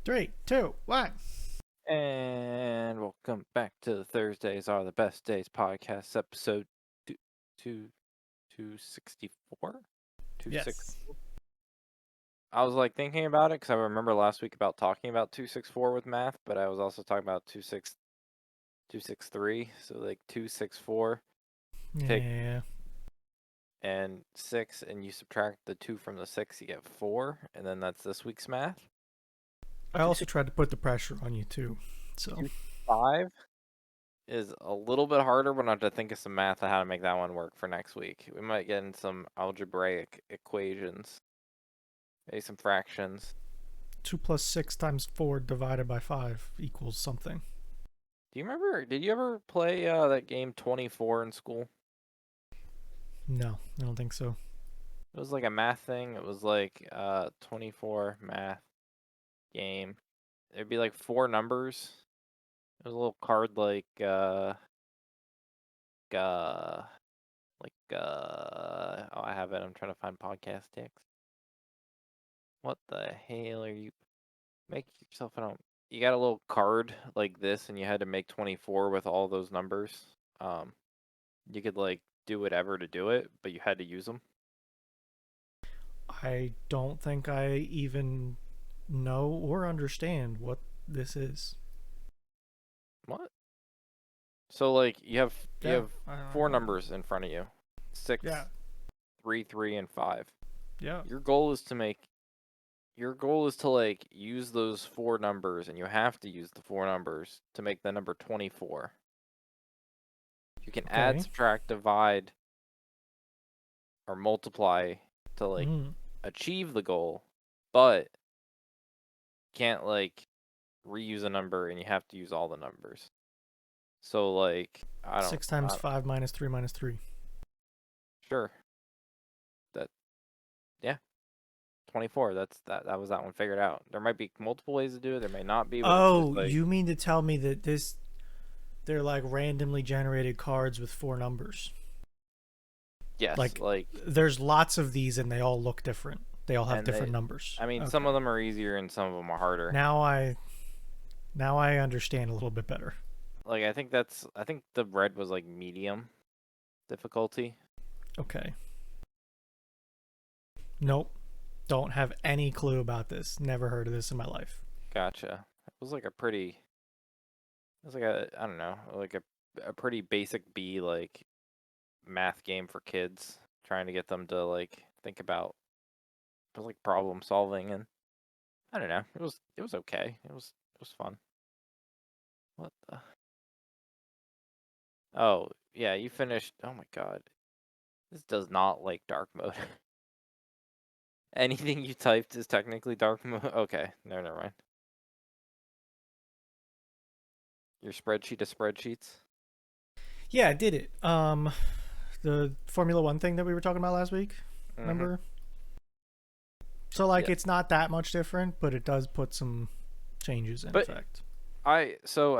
Three, two, one. And welcome back to the Thursdays Are the Best Days podcast, episode two, two, 264? Yes. I was thinking about it because I remember last week about talking about 264 with math, but I was also talking about 263. So 264, take Yeah. and 6, and you subtract the 2 from the 6, you get 4, and then that's this week's math. I also tried to put the pressure on you too. So 265 is a little bit harder, but I have to think of some math on how to make that one work for next week. We might get in some algebraic equations, maybe some fractions. 2 plus 6 times 4 divided by 5 equals something. Do you remember? Did you ever play that game 24 in school? No, I don't think so. It was like a math thing. It was like 24 math game. There'd be like 4 numbers. It was a little card uh oh, I have it. I'm trying to find podcast text. What the hell are you? Make yourself an own. You got a little card like this, and you had to make 24 with all those numbers. Um, you could do whatever to do it, but you had to use them. I don't think I even know or understand what this is. What? So you Yeah. have I, 4 I, numbers in front of you, 6, yeah. 3, 3, and 5. Yeah. Your goal is to make. Your goal is to use those 4 numbers, and you have to use the 4 numbers to make the number 24. You can add, Okay. subtract, divide, or multiply to Mm. achieve the goal, but can't reuse a number, and you have to use all the numbers. So I don't 6 times 5 minus 3 minus 3. sure that yeah, 24. That was that one figured out. There might be multiple ways to do it. There may not be, but it's just Oh, you mean to tell me that they're like randomly generated cards with 4 numbers? yes, Like, there's lots of these and they all look different. They all have and different numbers. I mean, some Okay. of them are easier and some of them are harder. Now I now I understand a little bit better. I think the red was medium difficulty. Okay. Nope. Don't have any clue about this. Never heard of this in my life. Gotcha. It was like a pretty. It was like a I don't know a pretty basic B math game for kids, trying to get them to think about problem solving, and I don't know. It was okay. It was fun. What the? Oh yeah, you finished. Oh my god, this does not like dark mode. Anything you typed is technically dark mode. Okay, no, never mind. Your spreadsheet of spreadsheets. Yeah, I did it. The Formula 1 thing that we were talking about last week, Mm-hmm. remember? So Yeah, it's not that much different, but it does put some changes in but effect. I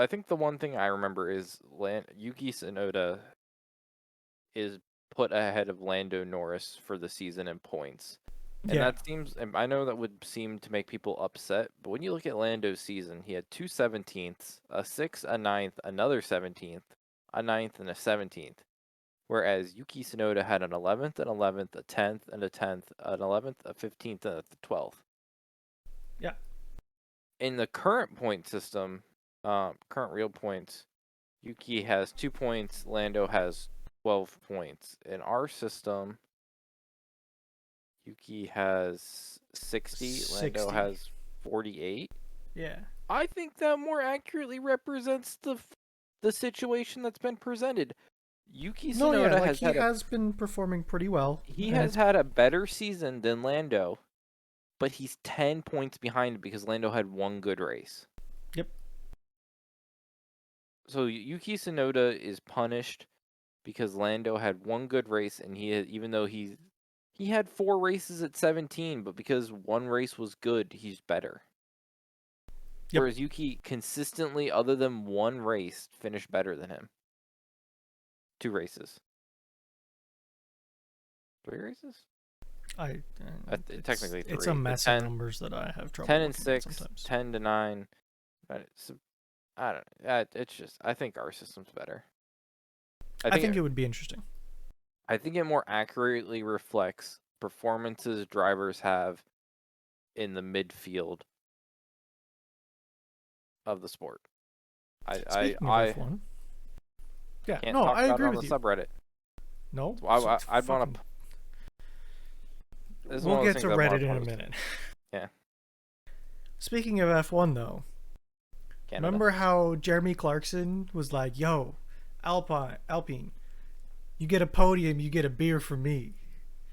think the one thing I remember is Yuki Tsunoda is put ahead of Lando Norris for the season in points. And Yeah. and I know that would seem to make people upset, but when you look at Lando's season, he had 2/17ths, a 6th, a ninth, another 17th, a ninth, and a 17th. Whereas Yuki Tsunoda had an 11th, an 11th, a 10th, and a 10th, an 11th, a 15th, and a 12th. Yeah. In the current point system, current real points, Yuki has 2 points, Lando has 12 points. In our system, Yuki has 60, Lando 60. has 48. Yeah. I think that more accurately represents the situation that's been presented. Yuki No, yeah, Tsunoda he has been performing pretty well, he and has it's had a better season than Lando, but he's 10 points behind because Lando had one good race. yep. So Yuki Tsunoda is punished because Lando had one good race, and even though he had 4 races at 17, but because one race was good, he's better. Yep. Whereas Yuki consistently, other than one race, finished better than him. 2 races. 3 races? It's Technically it's a three. The mess of numbers that I have trouble 10 and looking at 6, sometimes. 10 to 9. It's, I don't. It's just. I think our system's better. I I think. think it would be interesting. I think it more accurately reflects performances drivers have in the midfield of the sport. Speaking of I F1, yeah, can't no, talk I about it agree on the with you. subreddit. No, So so I'd want fucking. to. This is one We'll of those get things to I want Reddit to in a post. minute. Yeah, Speaking of F1 though, Canada. remember how Jeremy Clarkson was like, "Yo, Alpine, you get a podium, you get a beer from me."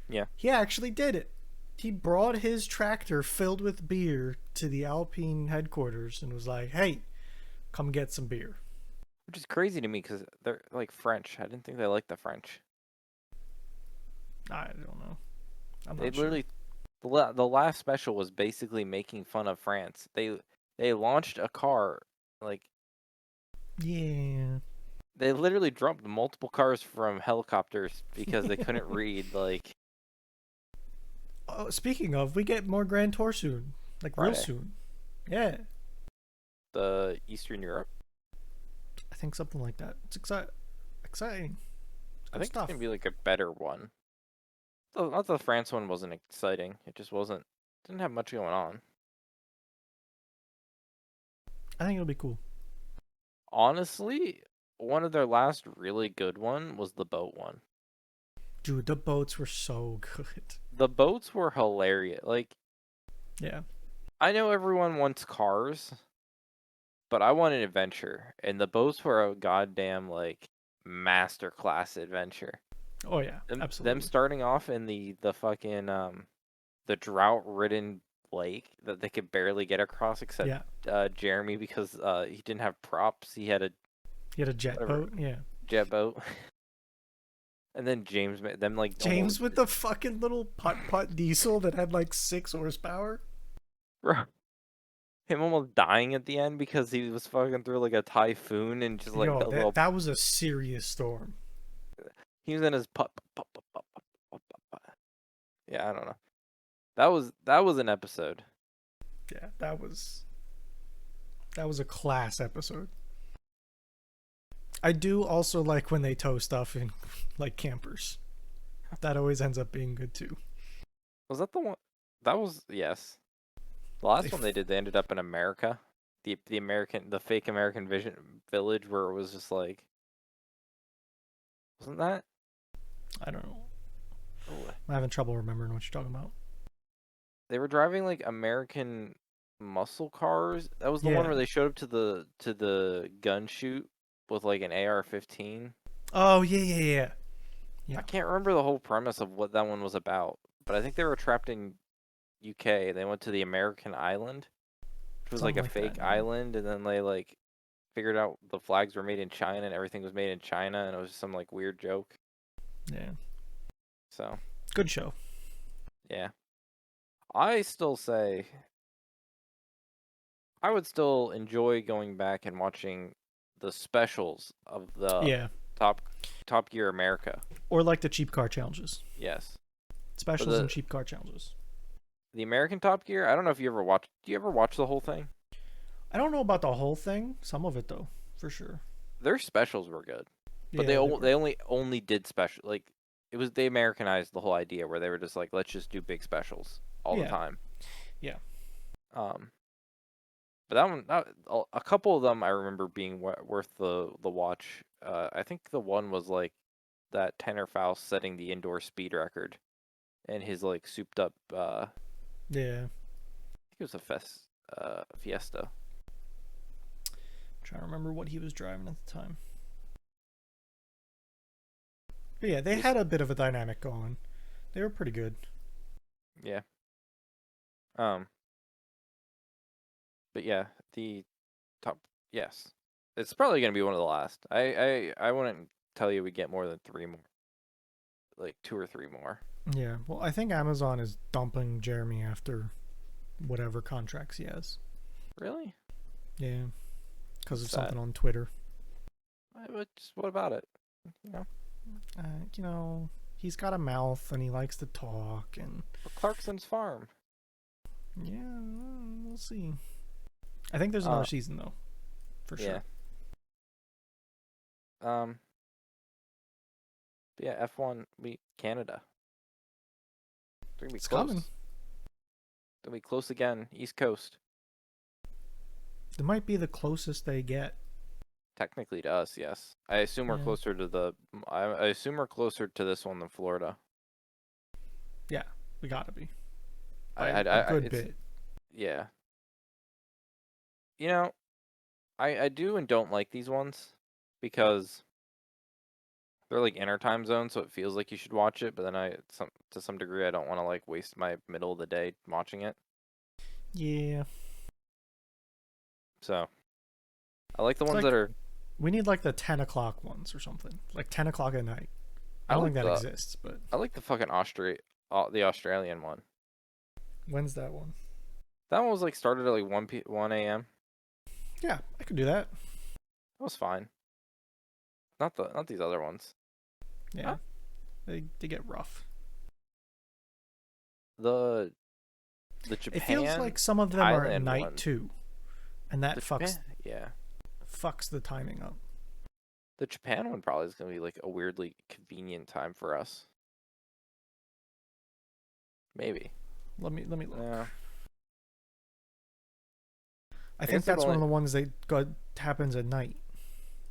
Yeah, He actually did it. He brought his tractor filled with beer to the Alpine headquarters and was like, "Hey, come get some beer." which is crazy to me because they're like French. I didn't think they liked the French. I don't know. I'm They not sure. literally the last special was basically making fun of France. They launched a car like Yeah. they literally dropped multiple cars from helicopters because they couldn't read like Oh, speaking of, we get more Grand Tour soon, like real Friday. soon. Yeah, The Eastern Europe. I think something like that. It's exciting. It's I good think it's stuff. gonna be like a better one. Not the France one wasn't exciting. It just wasn't. Didn't have much going on. I think it'll be cool. Honestly, one of their last really good one was the boat one. Dude, the boats were so good. The boats were hilarious. Like Yeah. I know everyone wants cars, but I want an adventure, and the boats were a goddamn like masterclass adventure. Oh yeah, Them absolutely. starting off in the fucking the drought ridden lake that they could barely get across except Yeah. Jeremy because he didn't have props. He had a He had a jet whatever boat. Yeah. jet boat. And then James them like almost James with the fucking little putt putt diesel that had like 6 horsepower. bro, him almost dying at the end because he was fucking through like a typhoon and just like Yo, the that little that was a serious storm. he was in his putt. Yeah, I don't know. That was an episode. Yeah, that was a class episode. I do also like when they tow stuff in like campers. That always ends up being good too. Was that the one? That was yes. The They last one they did, they ended up in America. The fake American Vision village where it was just like, wasn't that? I don't know. Oh, I'm having trouble remembering what you're talking about. they were driving like American muscle cars. That was the one Yeah. where they showed up to the gun shoot with like an AR-15. Oh yeah, yeah, yeah. I Yeah. can't remember the whole premise of what that one was about, but I think they were trapped in UK. They went to the American island, which was like Something a like that, fake yeah. island, and then they like figured out the flags were made in China and everything was made in China, and it was just some like weird joke. Yeah. So Good show. yeah, I still say I would still enjoy going back and watching the specials of the Yeah. Top Top Gear America. Or like the cheap car challenges. Yes, but Specials and cheap car challenges. the American Top Gear. I don't know if you ever watch. Do you ever watch the whole thing? I don't know about the whole thing. Some of it though, for sure. Their specials were good, but Yeah, they they were. only did special like it was they Americanized the whole idea where they were just like let's just do big specials all the Yeah. time. Yeah. Um, but a couple of them I remember being worth the watch. I think the one was like that Tanner Faust setting the indoor speed record, and his like souped up. Yeah. I think it was a Fiesta. Trying to remember what he was driving at the time. But yeah, they Just had a bit of a dynamic going. They were pretty good. yeah. Um, but yeah, the top. Yes, it's probably gonna be one of the last. I wouldn't tell you we get more than three more, like two or three more. Yeah. Well, I think Amazon is dumping Jeremy after whatever contracts he has. Really? Yeah. Because That's of sad. something on Twitter. What about it? You know, You know, he's got a mouth and he likes to talk and But Clarkson's Farm. yeah, we'll see. I think there's another season though, for Yeah. sure. But yeah, F1 Canada. They're gonna be It's close. coming. They're gonna be close again. East Coast. It might be the closest they get. Technically to us, yes. I assume we're Yeah. closer to the. I assume we're closer to this one than Florida. Yeah, we gotta be I, by I, a I good it's bit. yeah. You know, I do and don't like these ones because they're like inner time zones, so it feels like you should watch it. But then to some degree, I don't want to like waste my middle of the day watching it. Yeah. So I like the It's ones like that are. we need like the 10 o'clock ones or something. Like 10 o'clock at night. I I don't like think that the exists, but I like the fucking the Australian one. when's that one? That one was like started at like 1 a.m. Yeah, I could do that. That was fine. Not these other ones. Yeah. Huh? They get rough. The It feels Japan like some of them are at Thailand night one. too, and that The Japan, fucks yeah. fucks the timing up. The Japan one probably is gonna be like a weirdly convenient time for us. Maybe. Let me look. No. I I think guess it that's one only. of the ones that happens at night,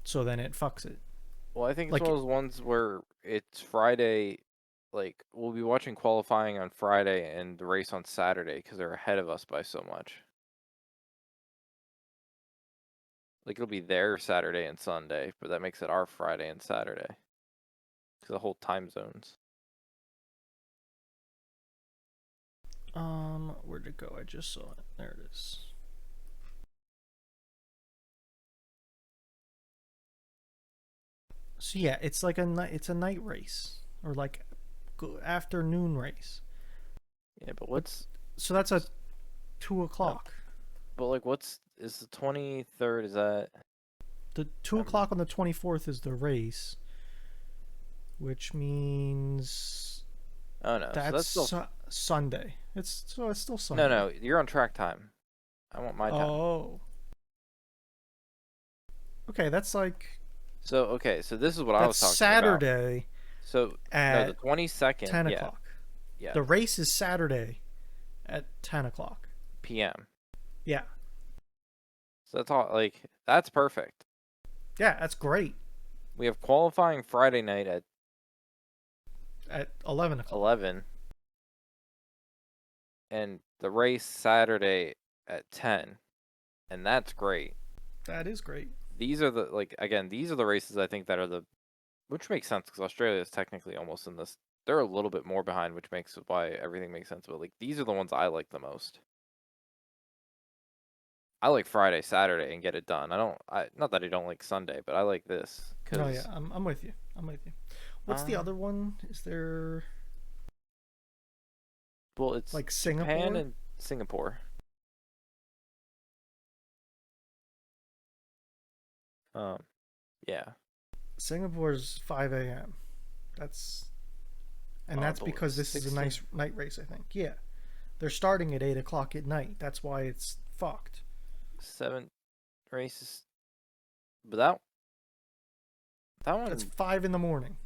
so then it fucks it. Well, I think it's one Like of those ones where it's Friday. Like we'll be watching qualifying on Friday and the race on Saturday because they're ahead of us by so much. Like it'll be their Saturday and Sunday, but that makes it our Friday and Saturday because the whole time zones. where'd it go? I just saw it. There it is. So yeah, it's like a night. It's a night race or like afternoon race. Yeah, but But what's so that's a two no? o'clock. But like, what's is the 23rd? Is that? The 2 o'clock on the 24th is the race, which means Oh no, so that's that's still Sunday. It's still no, Sunday. no. You're on track time. I want my time. Oh, okay. That's like So okay, so this is what I that's was talking about. Saturday So no, the at 22nd. 10 o'clock. Yeah, The race is Saturday at 10 o'clock. p.m. Yeah, So that's all. Like that's perfect. yeah, that's great. We have qualifying Friday night at At 11 o'clock. 11, and the race Saturday at 10, and that's great. That is great. These are the like again, these are the races I think that are the which makes sense because Australia is technically almost in this. They're a little bit more behind, which makes why everything makes sense. But like these are the ones I like the most. I like Friday, Saturday, and get it done. Not that I don't like Sunday, but I like this Oh yeah, because I'm with you. I'm with you. What's the um, other one? Is there well, it's like Japan Singapore? and Singapore. Um, yeah. Singapore's 5 a.m. That's that's But because this is a 16 nice night race. I think. Yeah, they're starting at 8 o'clock at night. That's why it's fucked. 7 races, but that That's one, 5 in the morning.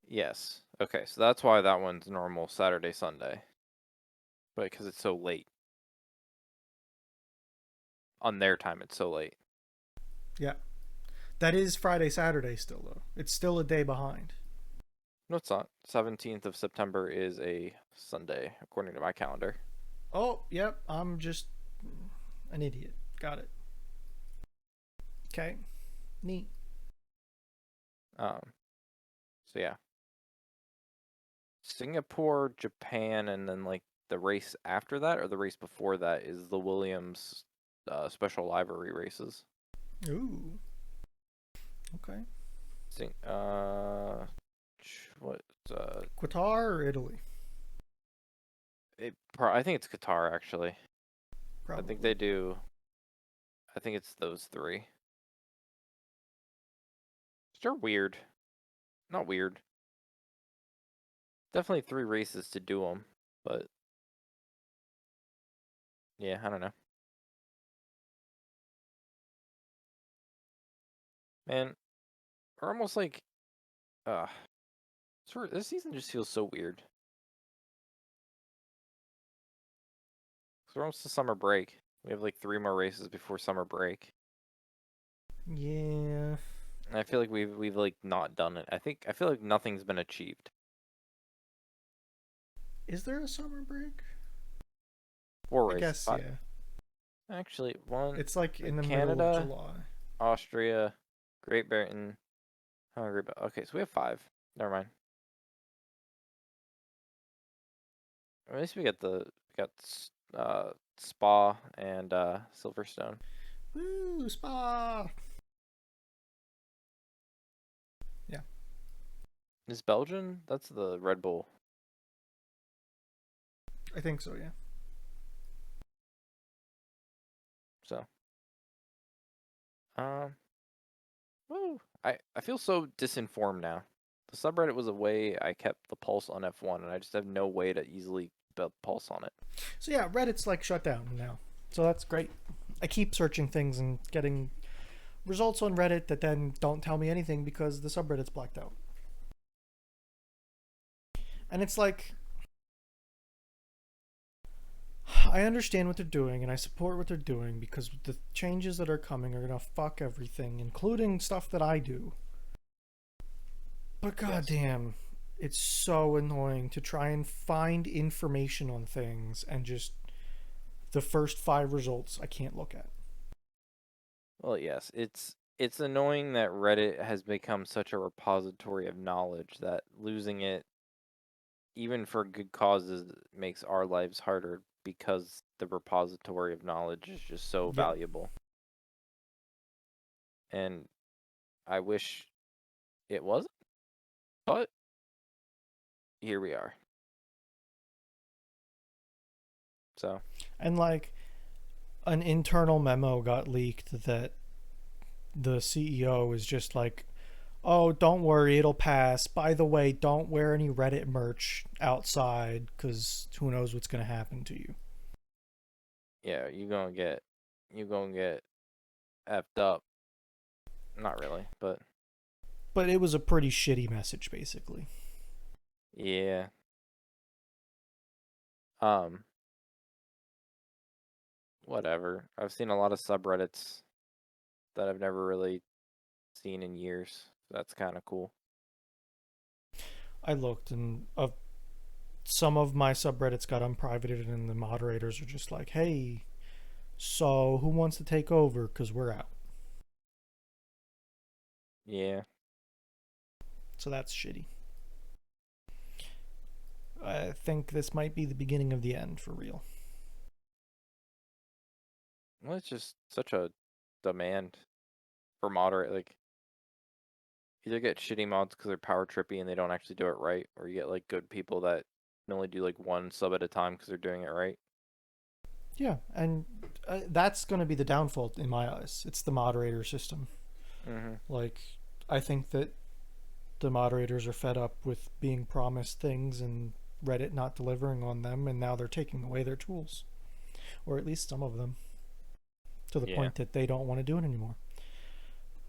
yes. Okay, so that's why that one's normal Saturday, Sunday, but because it's so late on their time, it's so late. Yeah, that is Friday, Saturday still though. It's still a day behind. No, it's not. 17th of September is a Sunday, according to my calendar. Oh, yep. I'm just an idiot. Got it. Okay. Neat. Um, so yeah, Singapore, Japan, and then like the race after that or the race before that is the Williams special livery races. Ooh. Okay. Sing what Qatar or Italy? I think it's Qatar actually. I think Probably. they do. I think it's those three. They're weird. Not weird. Definitely 3 races to do them, but yeah, I don't know. Man, we're almost like, uh, this season just feels so weird. 'Cause we're almost to summer break. We have like 3 more races before summer break. Yeah. And I feel like we've like not done it. I feel like nothing's been achieved. Is there a summer break? 4 I races. guess, 5. yeah. Actually, one It's like in the middle of Canada, July. Austria, Great Britain, Hungary. Okay, so we have 5. Never mind. At least we got Spa and Silverstone. Woo, Spa! Yeah, Is Belgian? That's the Red Bull. I think so, yeah. So, um, woo. I feel so disinformed now. The subreddit was a way I kept the pulse on F1, and I just have no way to easily keep the pulse on it. So yeah, Reddit's like shut down now. So that's great. I keep searching things and getting results on Reddit that then don't tell me anything because the subreddit's blacked out. And it's like, I understand what they're doing and I support what they're doing because the changes that are coming are gonna fuck everything, including stuff that I do. But Yes. goddamn, it's so annoying to try and find information on things and just the first 5 results I can't look at. Well, yes, it's annoying that Reddit has become such a repository of knowledge that losing it, even for good causes, makes our lives harder because the repository of knowledge is just so Yep. valuable. And I wish it wasn't, but here we are. So, And like an internal memo got leaked that the CEO is just like, "Oh, don't worry, it'll pass. By the way, don't wear any Reddit merch outside cuz who knows what's going to happen to you." yeah, you gonna get effed up. Not really, but But it was a pretty shitty message basically. yeah. Um, whatever. I've seen a lot of subreddits that I've never really seen in years. That's kind of cool. I looked and some of my subreddits got unprivated and the moderators are just like, "Hey, so who wants to take over cuz we're out." Yeah. So that's shitty. I think this might be the beginning of the end for real. Well, it's just such a demand for moderate. Like, either get shitty mods because they're power trippy and they don't actually do it right, or you get like good people that can only do like one sub at a time because they're doing it right. Yeah, and that's going to be the downfall in my eyes. It's the moderator system. Mm-hmm. Like, I think that the moderators are fed up with being promised things and Reddit not delivering on them, and now they're taking away their tools, or at least some of them, to the Yeah. point that they don't want to do it anymore.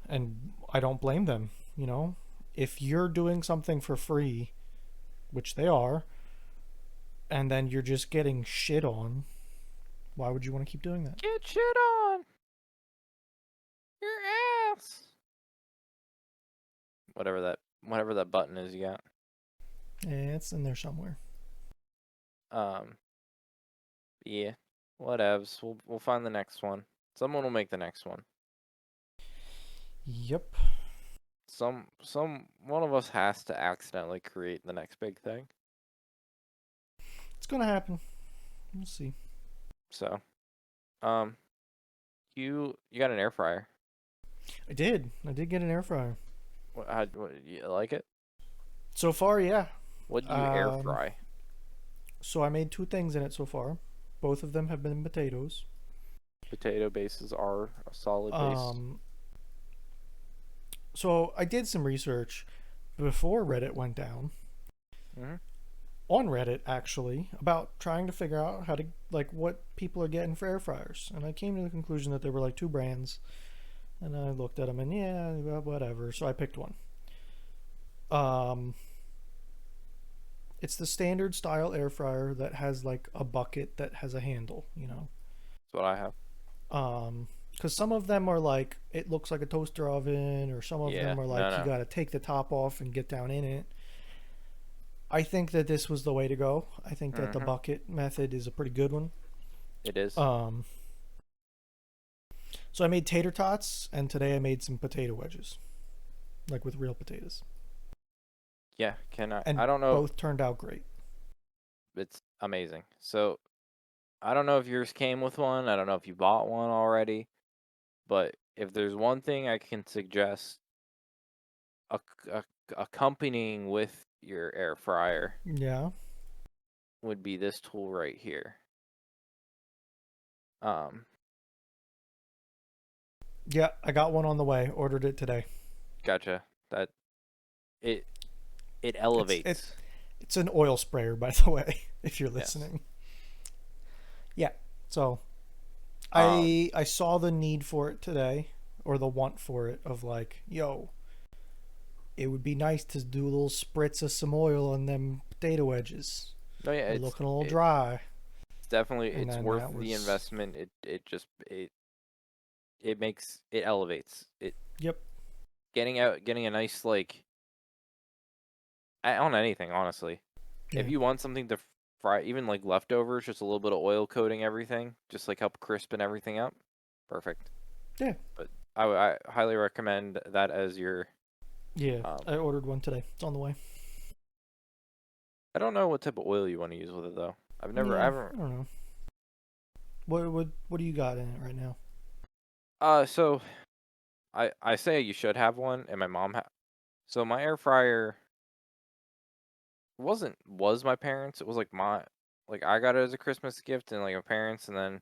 And I don't blame them, you know? If you're doing something for free, which they are, and then you're just getting shit on, why would you want to keep doing that? Get shit on your ass. Whatever that button is you got. It's in there somewhere. Um. Yeah. Whatevs. We'll find the next one. Someone will make the next one. Yep. Some one of us has to accidentally create the next big thing. It's going to happen. We'll see. So, um, you got an air fryer. I did. I did get an air fryer. What, you like it? So far, yeah. What do you air Um, fry? so I made 2 things in it so far. Both of them have been potatoes. Potato bases are a solid base. Um, so I did some research before Reddit went down, Hmm. on Reddit actually about trying to figure out how to like what people are getting for air fryers, and I came to the conclusion that there were like two brands, and I looked at them and yeah, well, whatever. So I picked one. Um, it's the standard style air fryer that has like a bucket that has a handle, you know. That's what I have. Because some of them are like it looks like a toaster oven, or some of Yeah, them are no, like you no. got to take the top off and get down in it. I think that this was the way to go. I think that the Mhm. bucket method is a pretty good one. It is. Um, so I made tater tots, and today I made some potato wedges, like with real potatoes, Yeah, can I? and I don't know. both turned out great. It's amazing. So I don't know if yours came with one. I don't know if you bought one already. But if there's one thing I can suggest, accompanying with your air fryer Yeah, would be this tool right here. Um, yeah, I got one on the way. Ordered it today. gotcha. That it it It's it, elevates. it's an oil sprayer, by the way, if you're Yes. listening. Yeah. So Um, I saw the need for it today, or the want for it of like, yo, it would be nice to do a little spritz of some oil on them potato wedges. no, yeah, They're looking a little dry, it's definitely and it's then worth that the was, investment. It makes it elevates it. yep, Getting a nice like on anything honestly. If yeah, you want something to fry, even like leftovers, just a little bit of oil coating everything, just like help crispen everything up. Perfect. yeah, But I highly recommend that as your. yeah. Um, I ordered one today. It's on the way. I don't know what type of oil you want to use with it though. I Yeah, haven't. I don't know. What do you got in it right now? So I say you should have one, and my mom so my air fryer was my parents. It was like I got it as a Christmas gift, and like my parents, and then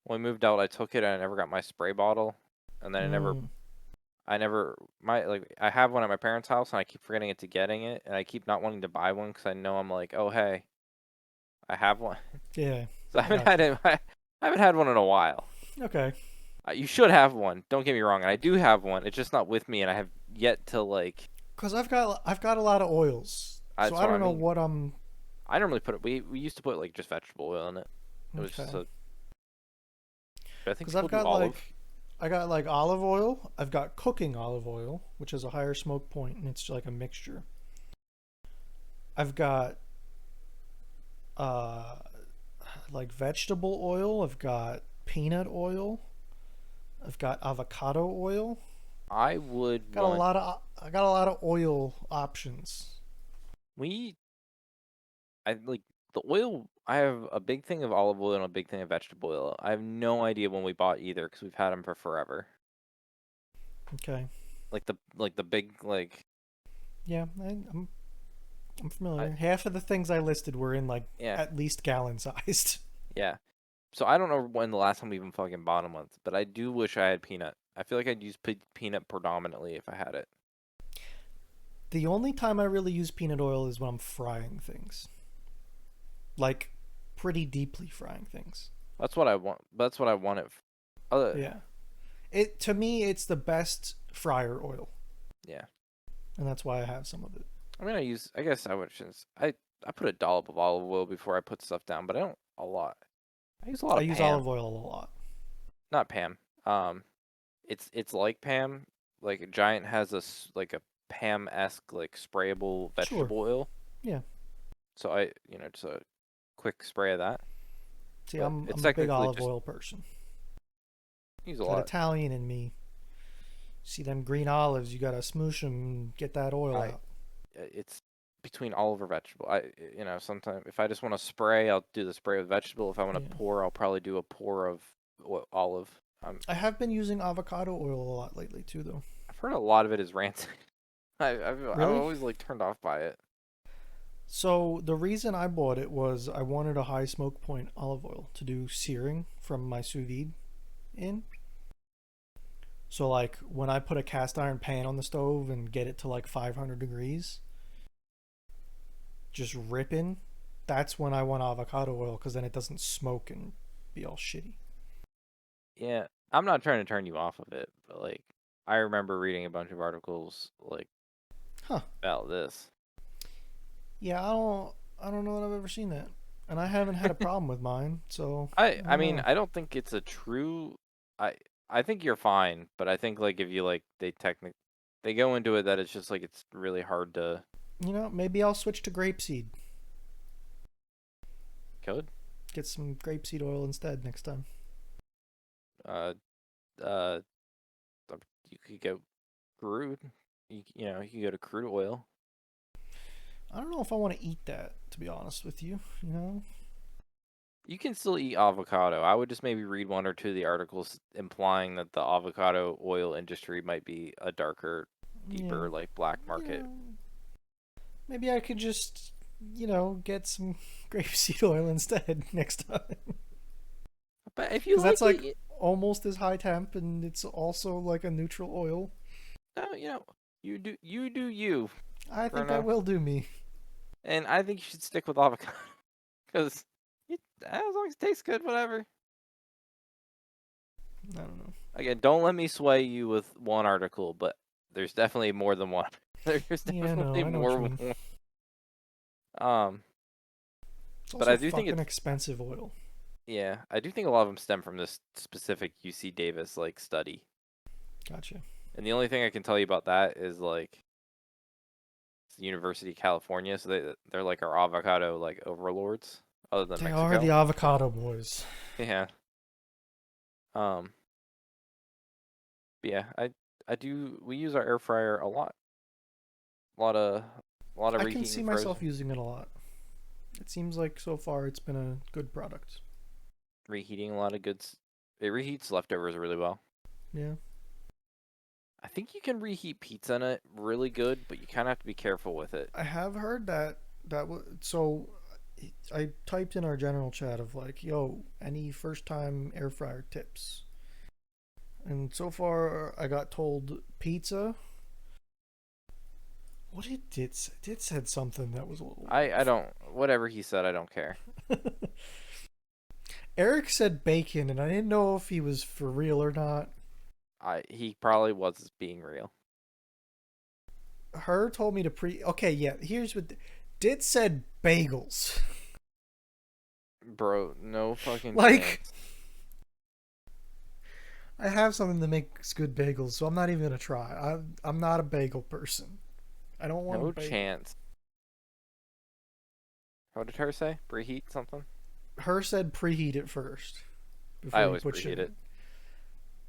when we moved out, I took it and I never got my spray bottle, and then Mm, I never my like I have one at my parents' house, and I keep forgetting it to getting it, and I keep not wanting to buy one because I know I'm like, oh hey, I have one. yeah, So I I haven't got had you. it. I haven't had one in a while. Okay, You should have one. Don't get me wrong, and I do have one. It's just not with me, and I have yet to like. cause I've got a lot of oils, so That's I what I don't know mean. what I'm. I normally put it. We used to put like just vegetable oil in it. It was just Okay, a. I think cause people I've do got olive. like I got like olive oil. I've got cooking olive oil, which has a higher smoke point, and it's like a mixture. I've got uh like vegetable oil. I've got peanut oil. I've got avocado oil. I would Got a want. lot of I got a lot of oil options. We. I like the oil. I have a big thing of olive oil and a big thing of vegetable oil. I have no idea when we bought either because we've had them for forever. Okay. Like the big like. Yeah, I'm I familiar. Half of the things I listed were in like yeah at least gallon sized. yeah. So I don't know when the last time we even fucking bought them was, but I do wish I had peanut. I feel like I'd use peanut predominantly if I had it. The only time I really use peanut oil is when I'm frying things. Like pretty deeply frying things. That's what I want. That's what I want it. Uh, Yeah. It to me it's the best fryer oil, yeah. and that's why I have some of it. I mean, I use. I guess I would just. I put a dollop of olive oil before I put stuff down, but I don't a lot. I use a lot I of use Pam. olive oil a lot. Not Pam. It's like Pam. Like Giant has like a Pam esque like sprayable Sure. vegetable oil. Yeah. So I just a quick spray of that. See, But I'm it's I'm a big technically olive just oil person. use a That lot. Italian in me. See them green olives, you gotta smoosh them and get that oil I out. it's between olive or vegetable. Sometimes if I just want to spray, I'll do the spray with vegetable. If I want Yeah. to pour, I'll probably do a pour of olive. I have been using avocado oil a lot lately too, though. I've heard a lot of it is rancid. I've Really? always like turned off by it. So the reason I bought it was I wanted a high smoke point olive oil to do searing from my sous vide in. So like when I put a cast iron pan on the stove and get it to like 500 degrees, just ripping. that's when I want avocado oil because then it doesn't smoke and be all shitty. Yeah, I'm not trying to turn you off of it, but like I remember reading a bunch of articles like Huh. about this. Yeah, I don't know that I've ever seen that. And I haven't had a problem with mine, so I I don't mean, know. I don't think it's a true I I think you're fine, but I think like if you like they go into it that it's just like it's really hard to Maybe I'll switch to grapeseed. code. Get some grapeseed oil instead next time. Uh uh you could go crude. You could go to crude oil. I don't know if I want to eat that, to be honest with you. You can still eat avocado. I would just maybe read one or two of the articles implying that the avocado oil industry might be a darker, Yeah, deeper, like black market. yeah. Maybe I could just, get some grapeseed oil instead next time. But if you Because that's like it, like almost as high temp and it's also like a neutral oil. no, you do you, I think that Bruno. will do me. And I think you should stick with avocado because as long as it tastes good, whatever. I don't know. Again, don't let me sway you with one article, but there's definitely more than one. There's Yeah, no, definitely I know what you more. mean. Um, It's but also I do think fucking it's expensive oil. yeah, I do think a lot of them stem from this specific UC Davis like study. Gotcha. And the only thing I can tell you about that is like it's the University of California, so they're like our avocado like overlords, other than They are the Mexico. avocado boys. Yeah. Um. But yeah, I do. We use our air fryer a lot. A lot of I can see reheating myself frozen, using it a lot. It seems like so far it's been a good product. reheating a lot of goods. It reheats leftovers really well. Yeah. I think you can reheat pizza in it really good, but you kind of have to be careful with it. I have heard so I typed in our general chat of like, yo, any first time air fryer tips? And so far I got told pizza. What did said something that was a little I don't whatever he said, I don't care. Eric said bacon and I didn't know if he was for real or not. He probably was being real. Her told me to okay, yeah, here's what Dit said bagels. Bro, no fucking Like chance. I have something that makes good bagels, so I'm not even gonna try. I'm not a bagel person. I don't want a No bagel. chance. What did her say? Preheat something? Her said preheat it first I before you always put shit preheat it. in.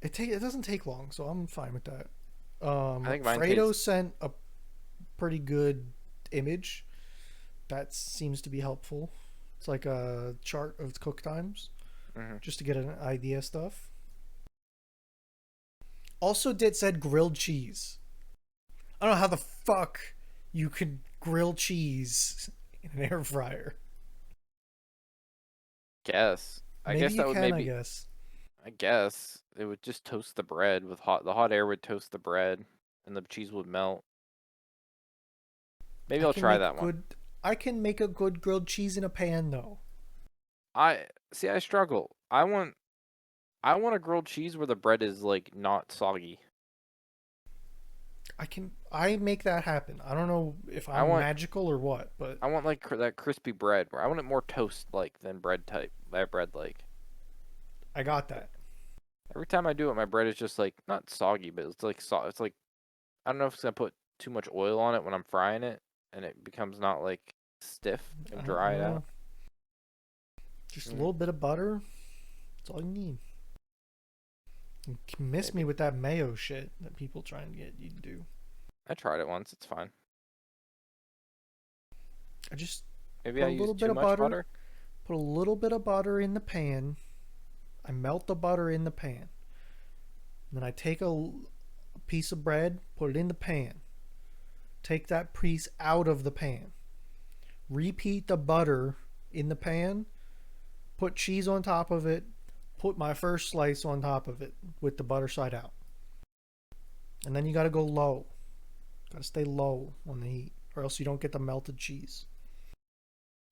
It doesn't take long, so I'm fine with that. I think mine Fredo tastes. sent a pretty good image. That seems to be helpful. It's like a chart of cook times, Mhm. just to get an idea stuff. Also, Dit said grilled cheese. I don't know how the fuck you could grill cheese in an air fryer. Guess. I Maybe guess you that would can, I maybe. guess. I guess it would just toast the bread with hot. The hot air would toast the bread, and the cheese would melt. Maybe I I'll can try make that one. good. I can make a good grilled cheese in a pan, though. I see. I struggle. I want a grilled cheese where the bread is like not soggy. I make that happen. I don't know if I I'm want. magical or what, but I want like that crispy bread. Where I want it more toast like than bread type. That bread like. I got that. Every time I do it, my bread is just like not soggy, but it's like it's like I don't know if it's gonna put too much oil on it when I'm frying it, and it becomes not like stiff I and don't dry it know. out. Just a Mm, little bit of butter. That's all you need. You can miss me maybe with that mayo shit that people try and get you to do. I tried it once. It's fine. I just Maybe put I a use little bit too of much butter. butter. Put a little bit of butter in the pan. I melt the butter in the pan. Then I take a piece of bread, put it in the pan. Take that piece out of the pan. Repeat the butter in the pan. Put cheese on top of it. Put my first slice on top of it with the butter side out. And then you gotta go low. Gotta stay low on the heat, or else you don't get the melted cheese.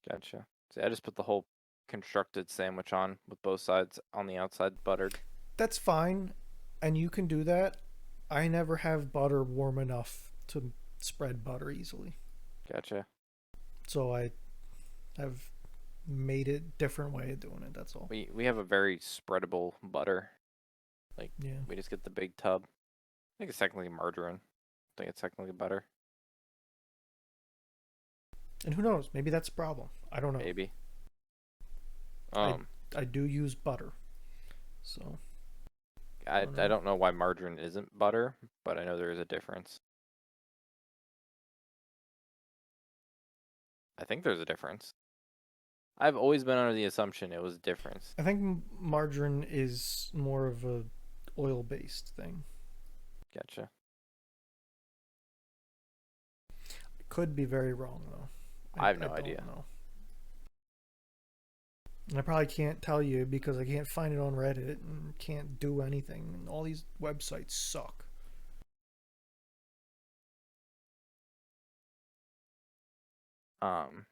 Gotcha. See, I just put the whole constructed sandwich on with both sides on the outside buttered. That's fine, and you can do that. I never have butter warm enough to spread butter easily, Gotcha. so I have made it different way of doing it. That's all. We have a very spreadable butter. Like Yeah, we just get the big tub. I think it's technically margarine. I think it's technically butter. and who knows? Maybe that's a problem. I don't know. Maybe. I Um, I do use butter, so I I don't I know. don't know why margarine isn't butter, but I know there is a difference. I think there's a difference. I've always been under the assumption it was a difference. I think margarine is more of a oil-based thing. Gotcha. Could be very wrong though. I have I no don't idea. know. And I probably can't tell you because I can't find it on Reddit and can't do anything. And all these websites suck. Um,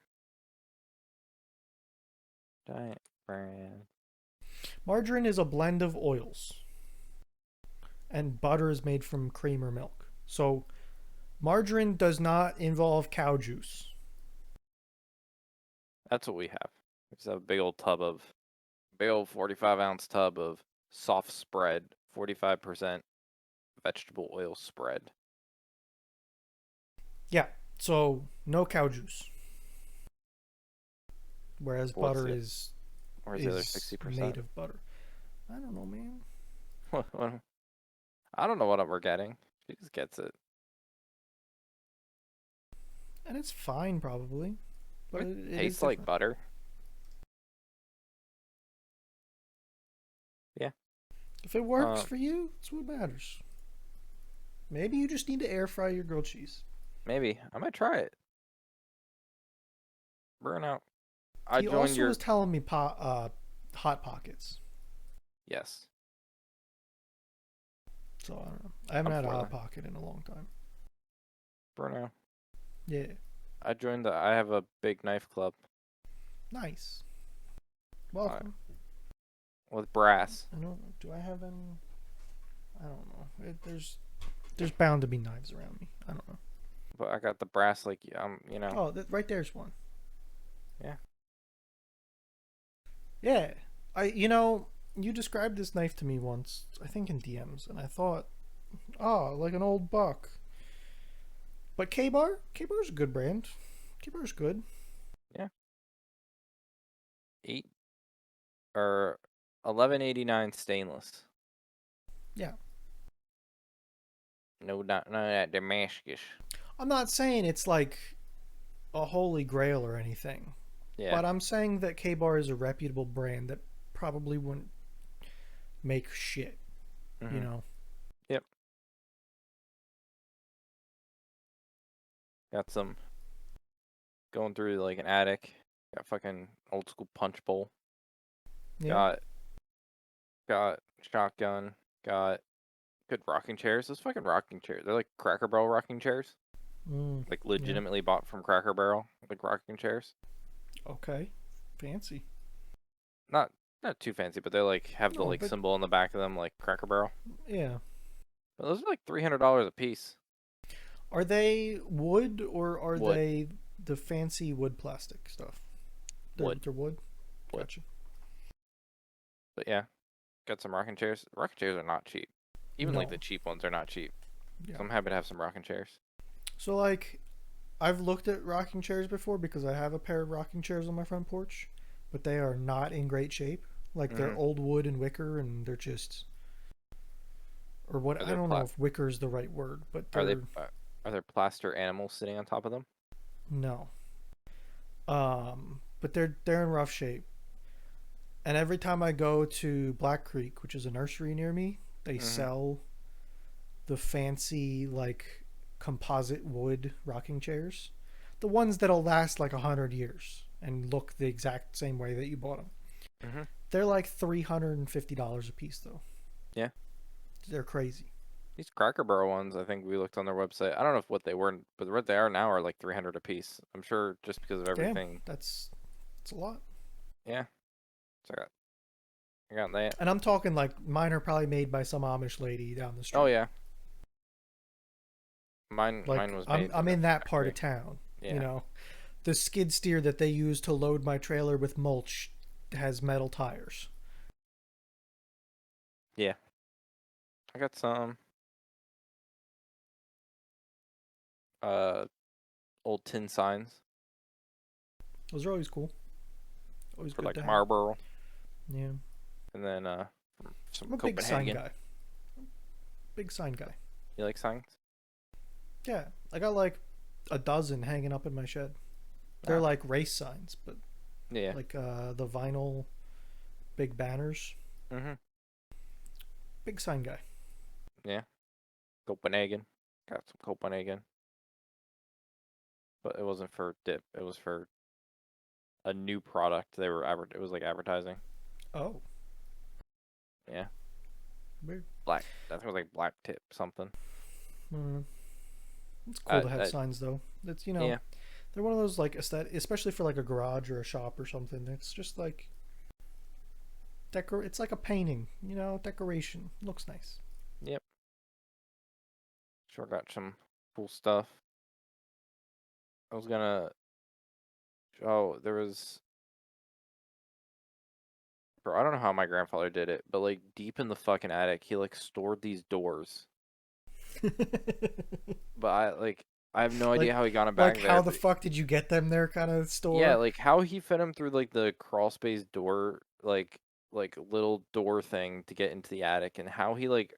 Diet brand. Margarine is a blend of oils, and butter is made from cream or milk. So margarine does not involve cow juice. That's what we have. We just have a big old 45-ounce tub of soft spread, 45% vegetable oil spread. Yeah, so no cow juice. Whereas What's butter the is Where's the other is made 60%? of butter. I don't know, man. I don't know what we're getting. She just gets it. And it's fine probably, but It it is tastes like different. butter. Yeah. If it works Um, for you, it's what matters. Maybe you just need to air fry your grilled cheese. Maybe I might try it. Burn out. I He joined also your was telling me hot pockets. yes. So I don't know. I haven't I'm had a for hot that. pocket in a long time. Burn out. Yeah, I have a big knife club nice. uh, Welcome. with brass, I don't. Do I have any? I don't know. There's bound to be knives around me. I don't know. but I got the brass like Oh, right there's one. yeah. Yeah. You described this knife to me once. I think in DMs, and I thought, oh, like an old buck. But K-Bar's a good brand. K-Bar's good. Yeah. 8 or 1189 stainless. Yeah. No, not none of that Damascus. I'm not saying it's like a holy grail or anything, Yeah. but I'm saying that K-Bar is a reputable brand that probably wouldn't make shit, you Mhm. know. Yep. Got some going through like an attic. Got fucking old school punch bowl. Yeah. Got got shotgun. Got good rocking chairs. Those fucking rocking chairs. They're like Cracker Barrel rocking chairs. Like Yeah. legitimately bought from Cracker Barrel, like rocking chairs. Okay. Fancy. Not not too fancy, but they're like have the No, like but symbol on the back of them like Cracker Barrel. yeah. But those are like $300 a piece. Are they wood or are Wood, they the fancy wood plastic stuff? wood, They're wood. wood. Gotcha. But yeah, got some rocking chairs. Rocking chairs are not cheap. Even like the No. cheap ones are not cheap. Yeah. So I'm happy to have some rocking chairs. So like, I've looked at rocking chairs before because I have a pair of rocking chairs on my front porch, but they are not in great shape. Like they're Mm-hmm. old wood and wicker, and they're just or what Are I there don't know if wicker is the right word, but are they they're are there plaster animals sitting on top of them? no. But they're in rough shape. And every time I go to Black Creek, which is a nursery near me, they Mm-hmm. sell the fancy like composite wood rocking chairs, the ones that'll last like 100 years and look the exact same way that you bought them. Mm-hmm. They're like $350 a piece though. Yeah. They're crazy. These Cracker Barrel ones, I think we looked on their website. I don't know if what they were, but what they are now are like 300 a piece. I'm sure just because of Damn, everything. that's It's a lot. Yeah. So I got that. And I'm talking like mine are probably made by some Amish lady down the Oh street. yeah. Mine Like was I'm made in I'm a in that part of factory. town, you Yeah. know. The skid steer that they use to load my trailer with mulch has metal tires. Yeah. I got some uh old tin signs Those are always cool. Always for good like to have. Marlboro, Yeah. and then from some I'm a big sign Copenhagen. guy. Big sign guy. You like signs? Yeah. I got like a dozen hanging up in my shed. They're Ah, like race signs, but yeah. like the vinyl big banners. Mhm. Big sign guy. Yeah. Copenhagen. Got some Copenhagen, but it wasn't for dip. It was for a new product. It was like advertising. Oh, Yeah. weird. Black. I think it was like black tip something. Mm, it's cool Uh, to have uh signs though. It's yeah. they're one of those like aesthetic, especially for like a garage or a shop or something. It's just like It's like a painting, decoration. Looks nice. Yep. Sure got some cool stuff. I was gonna. Oh, there was. Bro, I don't know how my grandfather did it, but like deep in the fucking attic, he like stored these doors. But I have no idea like how he got them like back there. how the But fuck did you get them there kind of yeah, store? like how he fit them through like the crawl space door, like little door thing to get into the attic, and how he like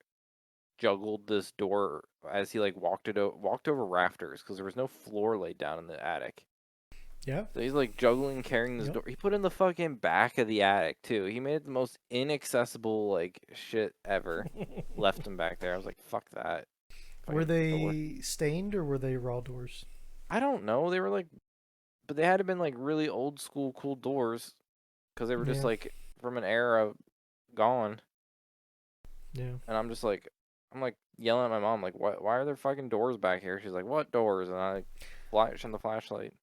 juggled this door as he like walked over rafters because there was no floor laid down in the attic. Yeah. So he's like juggling, carrying this Yep. door. He put in the fucking back of the attic too. He made it the most inaccessible like shit ever. Left him back there. I was like, fuck that Were fucking door. they stained or were they raw doors? I don't know. They were like, but they had to been like really old school cool doors because they were just Yeah. like from an era gone. Yeah. And I'm like yelling at my mom like, why are there fucking doors back here? She's like, what doors? And I like flash on the flashlight.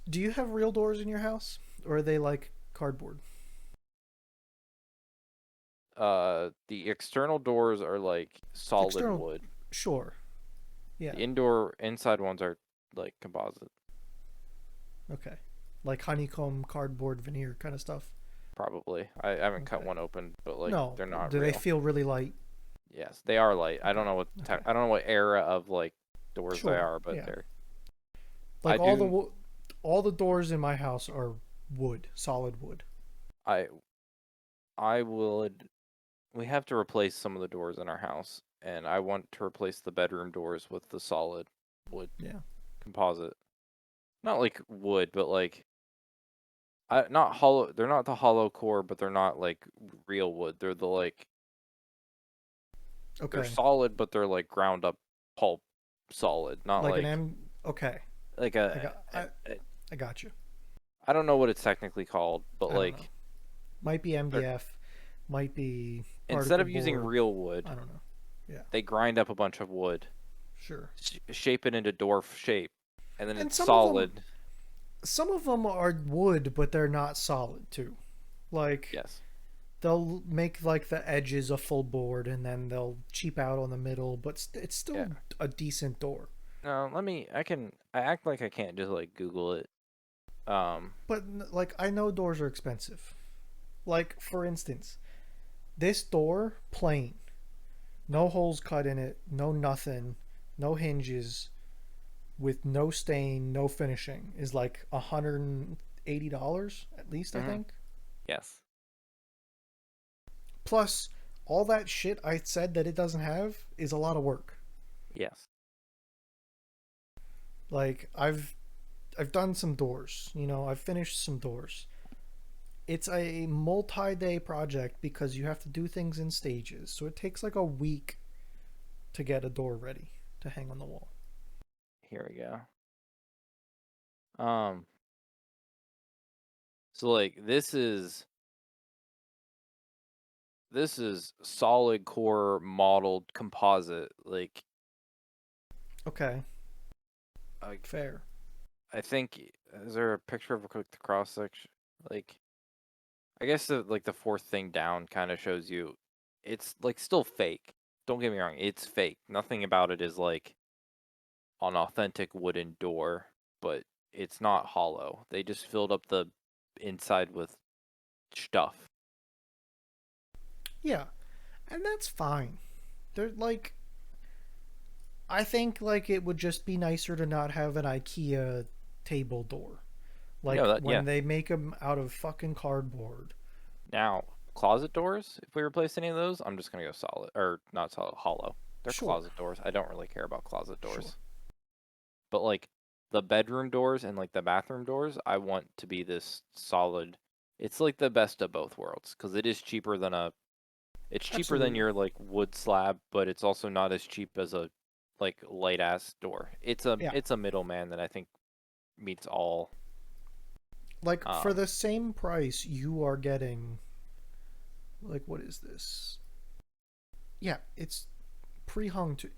Do you have real doors in your house or are they like cardboard? The external doors are like solid External, wood. sure. The Yeah. indoor inside ones are like composite, Okay. Like honeycomb cardboard veneer kind of stuff. probably. I haven't cut Okay. one open, but like No, they're not do they real. feel really light? Yes, they are light. Okay. Okay. I don't know what era of like doors they Sure. are, but Yeah. they're. I Like do. all the doors in my house are wood, solid wood. I I would. We have to replace some of the doors in our house, and I want to replace the bedroom doors with the solid wood Yeah. composite. Not like wood, but like not hollow. They're not the hollow core, but they're not like real wood. They're the like they're Okay. solid, but they're like ground up pulp solid, not Like an like M. Okay. like I got. I got you. I don't know what it's technically called, but I don't know. like Might be they're MDF. Might be instead particle of using board. real wood, I don't know. Yeah. they grind up a bunch of wood, Sure. shape it into door shape, and then And it's solid. some of them are wood, but they're not solid too. Like Yes. they'll make like the edges a full board, and then they'll cheap out on the middle, but it's Yeah. still a decent door. No, let me. I act like I can't just like Google it. Um. But like I know doors are expensive. Like for instance, this door plain, no holes cut in it, no nothing, no hinges, with no stain, no finishing is like $180 at least, I Mhm. think. Yes. Plus, all that shit I said that it doesn't have is a lot of work. Yes. Like I've done some doors, I've finished some doors. It's a multi-day project because you have to do things in stages. So it takes like a week to get a door ready to hang on the wall. Here we go. Um. So like this is solid core modeled composite. Okay, Like fair. I think is there a picture of a quick cross section? Like, I guess the fourth thing down kind of shows you it's like still fake. Don't get me wrong, it's fake. Nothing about it is like an authentic wooden door, but it's not hollow. They just filled up the inside with stuff. Yeah, and that's fine. They're like, I think like it would just be nicer to not have an IKEA table door. Yeah, Like that yeah. when they make them out of fucking cardboard. Now, closet doors, if we replace any of those, I'm just gonna go solid or not solid, hollow. They're Sure, closet doors. I don't really care about closet sure. doors. But like the bedroom doors and like the bathroom doors, I want to be this solid. It's like the best of both worlds because it is cheaper than a. It's cheaper than Absolutely. your like wood slab, but it's also not as cheap as a like light ass door. Yeah. It's a middleman that I think meets all. Like for Um. the same price, you are getting like what is this? Yeah, it's pre-hung to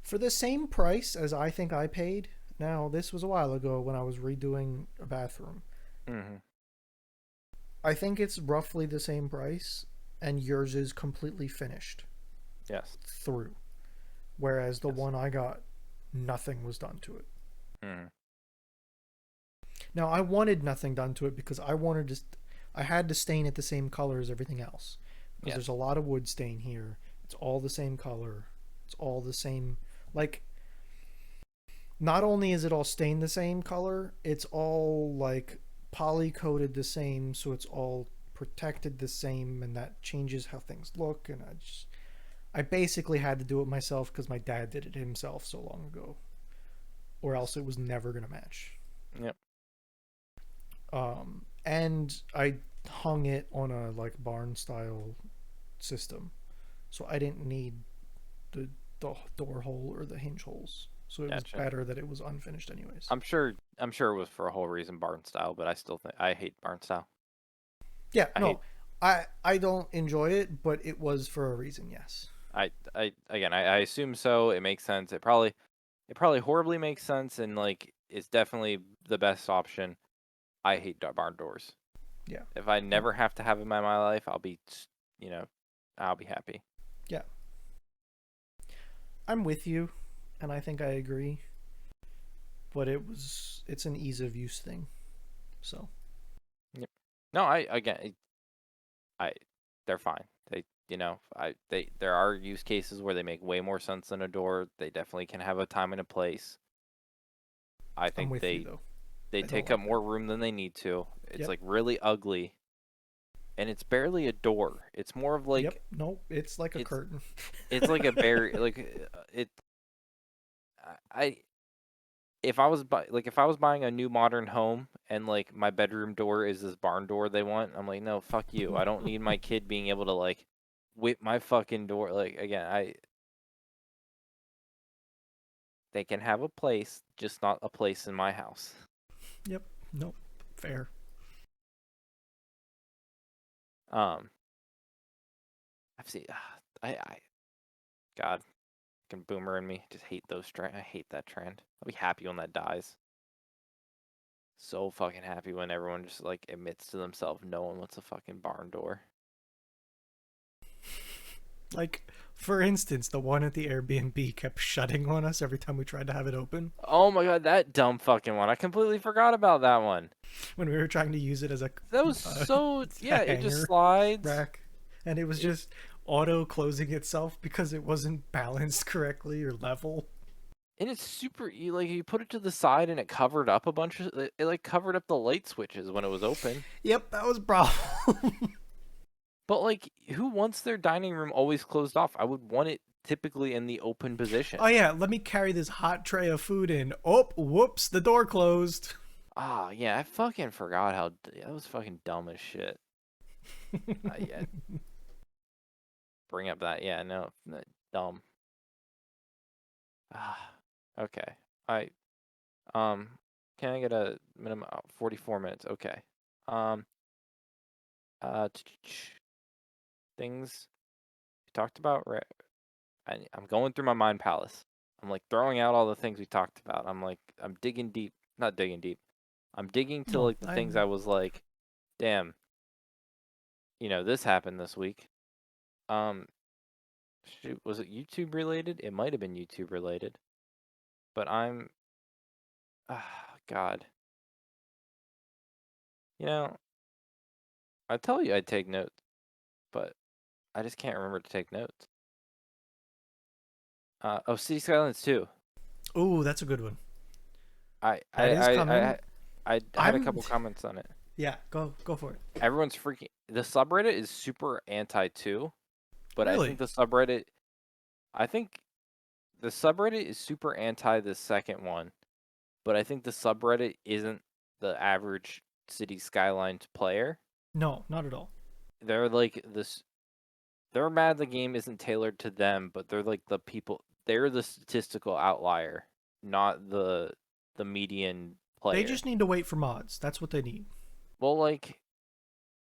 for the same price as I think I paid. Now, this was a while ago when I was redoing a bathroom. Mhm. I think it's roughly the same price, and yours is completely finished Yes. through. Whereas the Yes. one I got, nothing was done to it. Mhm. Now, I wanted nothing done to it because I wanted to. I had to stain it the same color as everything else. Because there's Yes. a lot of wood stain here. It's all the same color. It's all the same. Like, not only is it all stained the same color, it's all like poly coated the same, so it's all protected the same, and that changes how things look. And I basically had to do it myself because my dad did it himself so long ago, or else Yes. it was never gonna match. Yep. And I hung it on a like barn style system, so I didn't need the the door hole or the hinge holes. So it was Gotcha. better that it was unfinished, anyways. I'm sure. I'm sure it was for a whole reason barn style, but I still think I hate barn style. Yeah, I hate. no, I don't enjoy it, but it was for a reason. Yes. I again. I assume so. It makes sense. It probably horribly makes sense, and like it's definitely the best option. I hate barn doors. Yeah. If I No. never have to have them in my life, you know, I'll be happy. Yeah. I'm with you, and I think I agree. But it's an ease of use thing. So Yep. No, I again, I they're fine. There are use cases where they make way more sense than a door. They definitely can have a time and a place. I I'm think with you though. they I don't take up like that. more room than they need to. It's Yep. like really ugly, and it's barely a door. It's more of Yep. like Nope. It's like a it's curtain. it's like a bare like it. I if I was buying a new modern home and like my bedroom door is this barn door they want, I'm like, no, fuck you. I don't need my kid being able to like whip my fucking door. Like again, I they can have a place, just not a place in my house. Yep. Nope. Fair. Um, I've seen, I God, fucking boomer in me just hate those trend. I hate that trend. I'll be happy when that dies. So fucking happy when everyone just like admits to themselves no one wants a fucking barn door. Like, for instance, the one at the Airbnb kept shutting on us every time we tried to have it open Oh my god, that dumb fucking one. I completely forgot about that one. when we were trying to use it as That was a, so a yeah, it just hanger slides. rack. And it was It just auto closing itself because it wasn't balanced correctly or level. and it's super like you put it to the side and it covered up a bunch of it like covered up the light switches when it was open. Yep, that was a problem. But like who wants their dining room always closed off? I would want it typically in the open Oh position. yeah, let me carry this hot tray of food in. Oh, whoops, the door closed. Ah, yeah, I fucking forgot how that was fucking dumb as shit. Yeah, bring up that. Yeah, no, dumb. Ah, okay. I um, can I get a minimum 44 minutes? Okay. Um, uh, things we talked about. Right. I'm going through my mind palace. I'm like throwing out all the things we talked about. I'm like I'm digging deep, not digging deep. I'm digging to No, like the things I I'm was like. damn, this happened this week. Um, shoot, was it YouTube related? It might have been YouTube related. But God. I tell you I'd take notes, but I just can't remember to take notes. City Skylines 2. Ooh, that's a good one. I I That is I coming. I I had a I'm couple comments on it. yeah, go for it. Everyone's freaking. The subreddit is super anti 2, but Really? I think the subreddit is super anti the second one, but I think the subreddit isn't the average City Skylines player. No, not at all. They're like this. They're mad the game isn't tailored to them, but they're like the people. They're the statistical outlier, not the median They player. just need to wait for mods. That's what they need. Well, like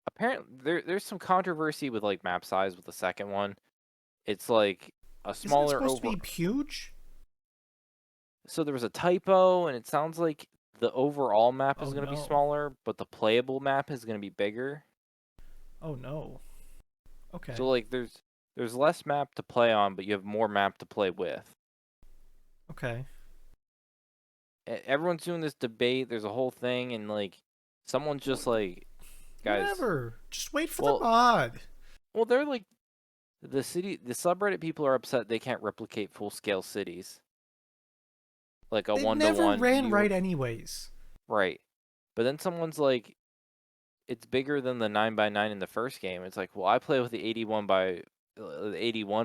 apparently there's some controversy with like map size with the second one. It's like a Isn't it smaller supposed to over. be huge? So there was a typo, and it sounds like the overall map Oh is going to be no. smaller, but the playable map is going to be bigger. Oh no. Okay. So like there's less map to play on, but you have more map to play with. Okay. Everyone's doing this debate. There's a whole thing, and like someone's just like, guys. Whatever. Just wait for the Well, mod. they're like the subreddit people are upset they can't replicate full scale cities like a They one to never one ran viewer. right anyways. Right, but then someone's like, it's bigger than the 9x9 in the first game. It's like, well, I play with the 81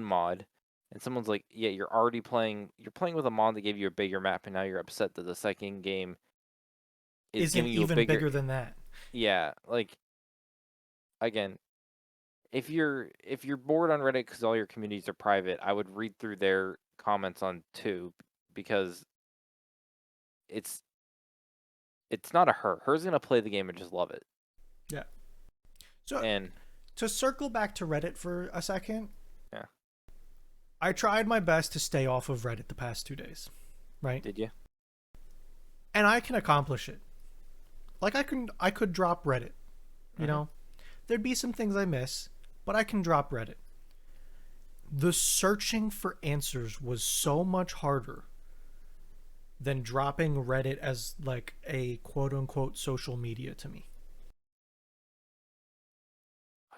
mod, and someone's like, yeah, you're playing with a mod that gave you a bigger map, and now you're upset that the second game is Isn't giving you a even bigger. bigger than that. Yeah, like again, if you're bored on Reddit because all your communities are private, I would read through their comments on 2 because it's it's not a her. Her's gonna play the game and just love it. Yeah. So And to circle back to Reddit for a second, yeah, I tried my best to stay off of Reddit the past 2 days, right? did you? And I can accomplish it. Like I could drop Reddit, you Mm-hmm. know? There'd be some things I miss, but I can drop Reddit. The searching for answers was so much harder than dropping Reddit as like a quote unquote social media to me.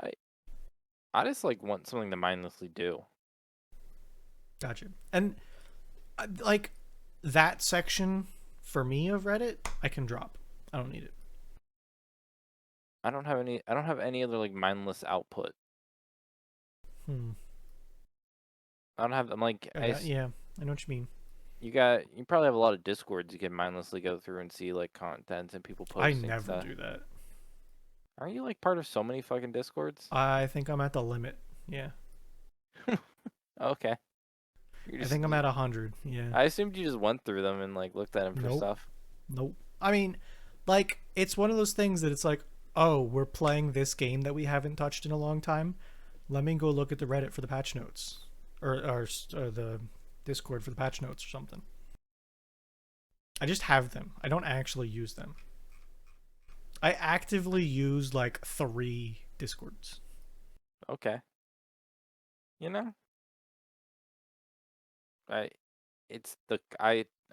I I just like want something to mindlessly do. Gotcha. And like that section for me of Reddit, I can drop. I don't need it. I don't have any other like mindless output. Hmm. I don't have. I'm like Yeah, I know what you mean. you probably have a lot of discords you can mindlessly go through and see like contents and people I posting never stuff. do that. Aren't you like part of so many fucking discords? I think I'm at the limit. Yeah. Okay. I think I'm at 100. Yeah. I assumed you just went through them and like looked at them for Nope. stuff. Nope. I mean, like, it's one of those things that it's like, oh, we're playing this game that we haven't touched in a long time. Let me go look at the Reddit for the patch notes. Or the Discord for the patch notes or something. I just have them. I don't actually use them. I actively use like 3 Discords. Okay. You know, I it's the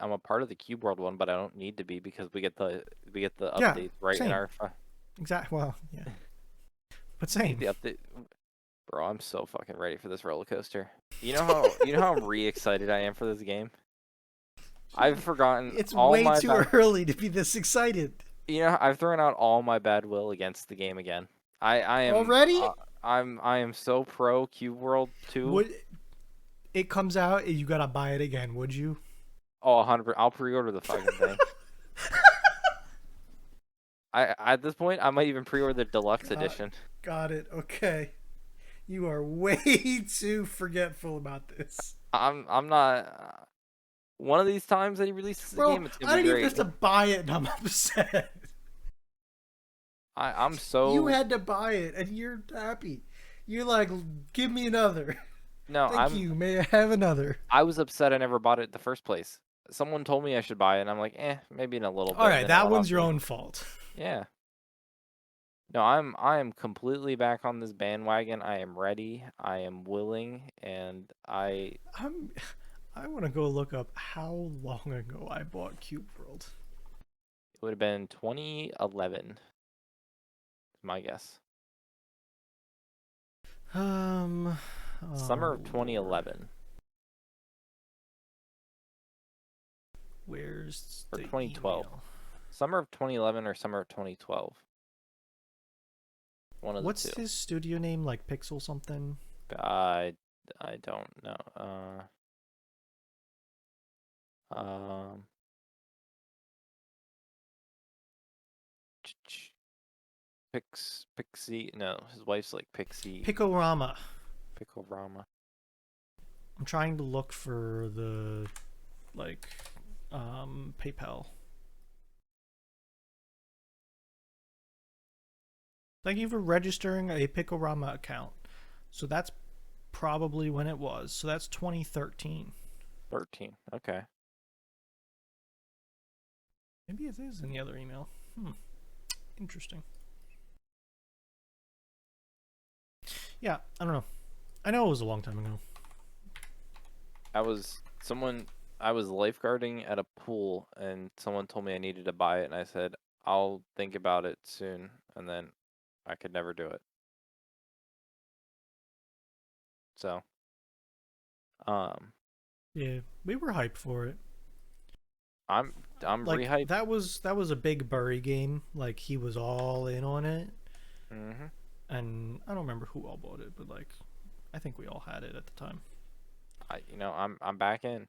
I'm a part of the Cube World one, but I don't need to be because we get the Yeah, updates right in same. our. Exactly. Well, yeah. But We get same. the update, bro. I'm so fucking ready for this roller coaster. You know how re-excited I am for this game. I've forgotten It's all way my too early to be this excited. I've thrown out all my bad will against the game again. I am Already? I am so pro Cube World 2. Would it comes out, you gotta buy it again, would you? Oh, 100%. I'll pre-order the fucking thing. I At this point, I might even pre-order the deluxe edition. Got it. Okay. You are way too forgetful about this. I'm not. One of these times that he releases the Bro, game, it's gonna I be didn't even great. have to buy it and I'm upset. I'm so. You had to buy it and you're happy. You're like, give me another. No, Thank you. May I have another? I was upset I never bought it in the first place. Someone told me I should buy it, and I'm like, maybe in a little bit. All And right, then it that went one's off your me. own fault. Yeah. No, I am completely back on this bandwagon. I am ready. I am willing, and I'm I want to go look up how long ago I bought Cube World. it would have been 2011, my guess. Summer Oh of Lord, 2011 where's or the 2012. email? Summer of 2011 or summer of 2012. One of the two. What's his studio name? Like Pixel something? I I don't know. Um, Pixie. No, his wife's like Pixie Picorama. Pickle Rama. I'm trying to look for the like PayPal. Thank you for registering a Picorama account. So that's probably when it was. So that's 2013. 13. Okay. Maybe it is in the other email. Interesting. Yeah, I don't know. I know it was a long time ago. I was someone I was lifeguarding at a pool and someone told me I needed to buy it and I said, "I'll think about it soon." And then I could never do it. So, um Yeah, we were hyped for it. I'm I'm Like rehyped. that was a big Burry game. Like he was all in on it, Mhm. and I don't remember who all bought it, but like I think we all had it at the time. I'm back in.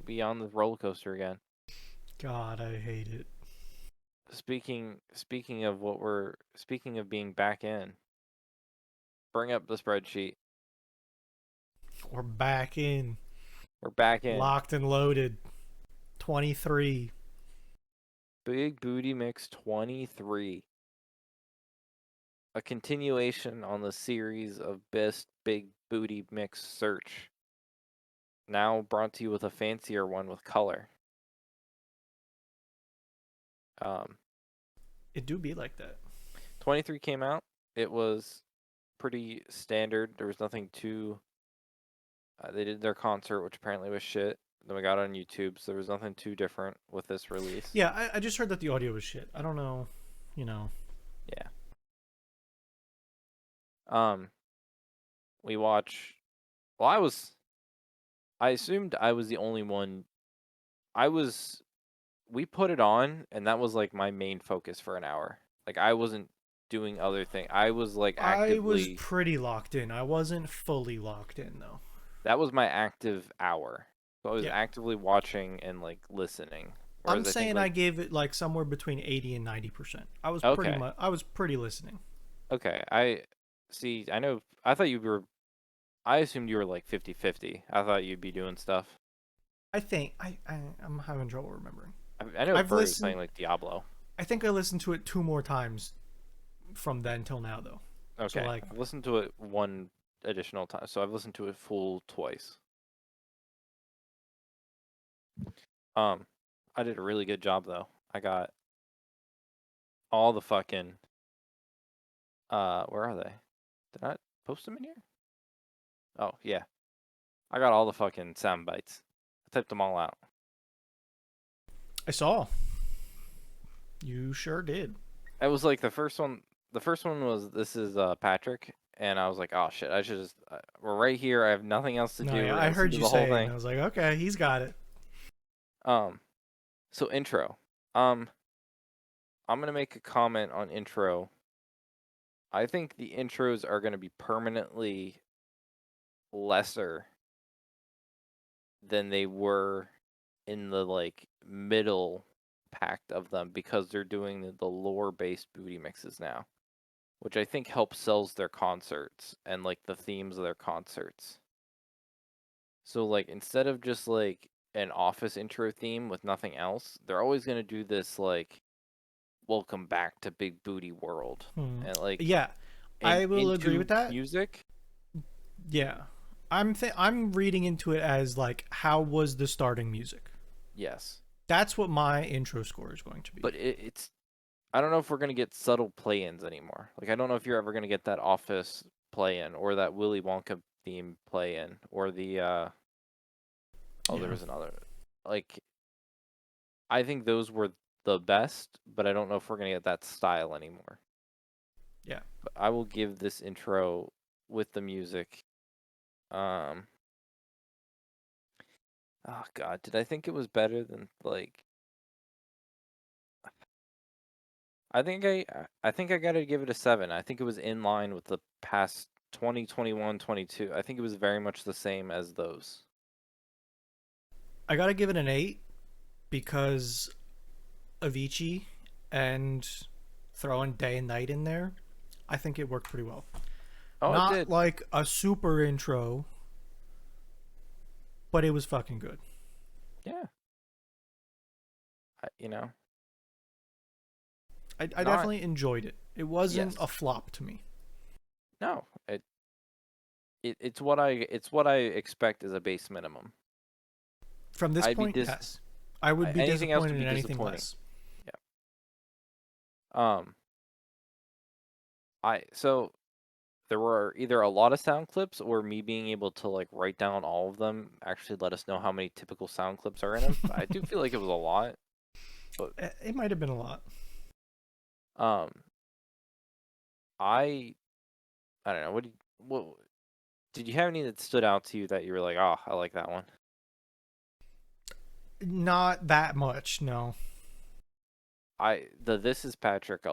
We on the roller coaster again. God, I hate it. Speaking of speaking of being back in, bring up the spreadsheet. We're back in, We're back in. locked and loaded. 23. Big Booty Mix 23. A continuation on the series of best Big Booty Mix search. Now brought to you with a fancier one with color. Um, It do be like that. 23 came out. It was pretty standard. There was nothing too. They did their concert, which apparently was shit. Then we got it on YouTube, so there was nothing too different with this release. Yeah, I just heard that the audio was shit. I don't know, you know. Yeah. Um, we watch. Well, I assumed I was the only one. I was. We put it on, and that was like my main focus for an hour. Like I wasn't doing other things. I was like I was actively. pretty locked in. I wasn't fully locked in though. That was my active hour. So I was Yeah. actively watching and like listening. I'm Whereas I think saying I like gave it like somewhere between 80 and 90%. okay, I was pretty listening. okay. I see. I know. I thought you were. I assumed you were like 50-50. I thought you'd be doing stuff. I think I'm having trouble remembering. I know I've Bird was listened. playing like Diablo. I think I listened to it two more times from then till now though. So Okay, like I've listened to it one additional time, so I've listened to it full twice. Um, I did a really good job though. I got all the fucking where are they? Did I post them in here? Oh yeah, I got all the fucking sound bites. I typed them all out. I saw. You sure did. It was like the first one. The first one was this is Patrick, and I was like, oh shit, I should just we're right here. I have nothing else to No, do. yeah, We're I gonna listen heard to you the whole say it and thing. I was like, okay, he's got it. Um, so intro. Um, I'm gonna make a comment on intro. I think the intros are gonna be permanently lesser than they were in the like middle pact of them because they're doing the lore based booty mixes now, which I think helps sells their concerts and like the themes of their concerts. So like instead of just like an office intro theme with nothing else, they're always gonna do this like welcome back to Big Booty World and like Yeah, and I will agree with into that. music. Yeah. I'm reading into it as like how was the starting music? Yes. That's what my intro score is going to be. But it's I don't know if we're gonna get subtle play-ins anymore. Like I don't know if you're ever gonna get that Office play-in or that Willy Wonka theme play-in or the oh there Yeah. was another like I think those were the best, but I don't know if we're gonna get that style anymore. Yeah. But I will give this intro with the music. Um, oh God, did I think it was better than like? I think I gotta give it a 7. I think it was in line with the past 2021, 22. I think it was very much the same as those. I got to give it an 8 because Avicii and throwing day and night in there. I think it worked pretty well. Oh, it Not did. like a super intro, but it was fucking good. Yeah. You know, I not definitely enjoyed it. It wasn't a yes. flop to me. No. It's what I expect as a base minimum. From this I'd be point, dis yes. I would be anything else would disappointed be in anything disappointing. less. Yeah. So there were either a lot of sound clips or me being able to like write down all of them actually let us know how many typical sound clips are in them. I do feel like it was a lot, but It might have been a lot. um, I I don't know. What did you have any that stood out to you that you were like, oh, I like that one? Not that much, no. The This Is Patrick.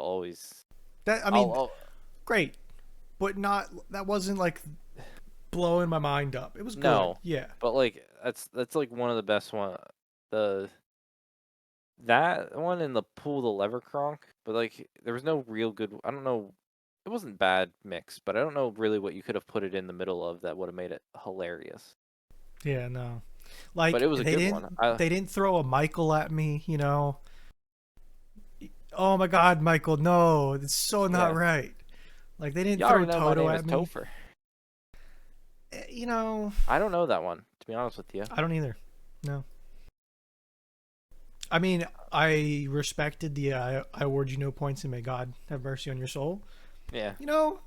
That I mean, I'll great, but not that wasn't like blowing my mind up. It was good, no, yeah. but like that's like one of the best one. The That one and the Pull the Lever Kronk, but like there was no real good. I don't know. It wasn't bad mix, but I don't know really what you could have put it in the middle of that would have made it hilarious. Yeah, no. But Like it was a good one. they didn't throw a Michael at me, you know. Oh my god, Michael, no. It's so not Yeah, right. Like they didn't you throw already know my Toto name is at me. Topher. You know, I don't know that one to be honest with you. I don't either. No. I mean, I respected the I award you no points and may God have mercy on your soul. Yeah, You know,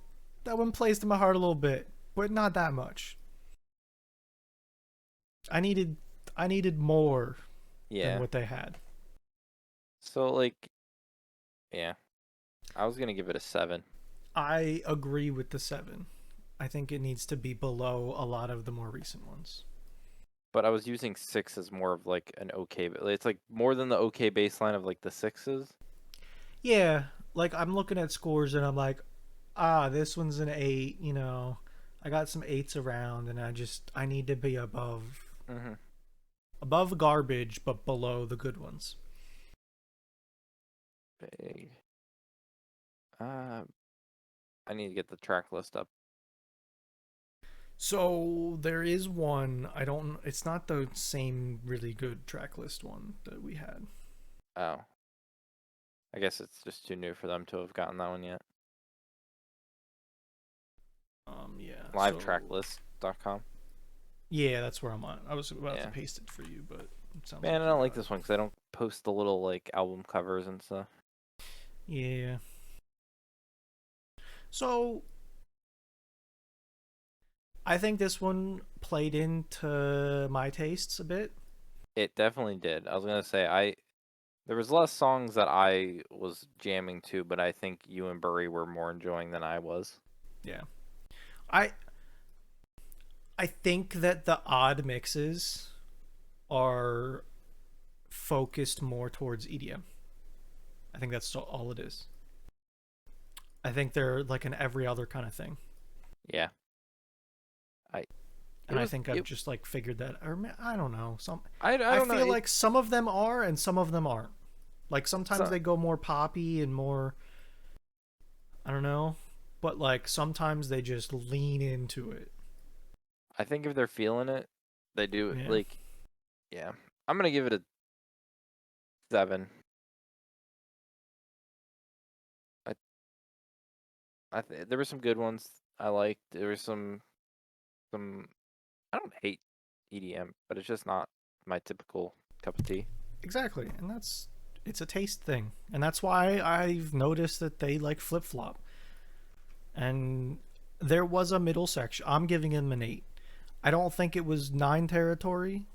that one plays to my heart a little bit, but not that much. I needed I needed more than yeah. what they had. So like, yeah, I was gonna give it a 7, I agree with the 7. I think it needs to be below a lot of the more recent ones. but I was using 6 as more of like an okay. It's like more than the okay baseline of like the sixes. Yeah, like I'm looking at scores and I'm like, this one's an 8, you know. I got some 8s around and I need to be Mm-hmm. above garbage but below the good ones. Big. Uh, I need to get the track list up. So there is one, I don't it's not the same really good track list one that we had. Oh, I guess it's just too new for them to have gotten that one yet. Yeah. So Livetracklist.com. yeah, that's where I'm at. I was about to Yeah. paste it for you, but it sounds Man, like I you don't like got it. this one because I don't post the little like album covers and stuff. Yeah. So I think this one played into my tastes a bit. It definitely did. I was gonna say there was less songs that I was jamming to, but I think you and Burry were more enjoying than I was. Yeah. I I think that the odd mixes are focused more towards EDM. I think that's all it is. I think they're like an every other kind of thing. Yeah. I it And I was think I've it just like figured that or I don't know. I I don't know. feel like some of them are and some of them aren't. Like sometimes So, they go more poppy and more I don't know, but like sometimes they just lean into it. I think if they're feeling it, they do Yeah. like yeah. I'm gonna give it a 7. I there were some good ones I liked. There were some I don't hate EDM, but it's just not my typical cup of tea. Exactly, and it's a taste thing, and that's why I've noticed that they like flip flop. And there was a middle section. I'm giving him an 8. I don't think it was 9 territory,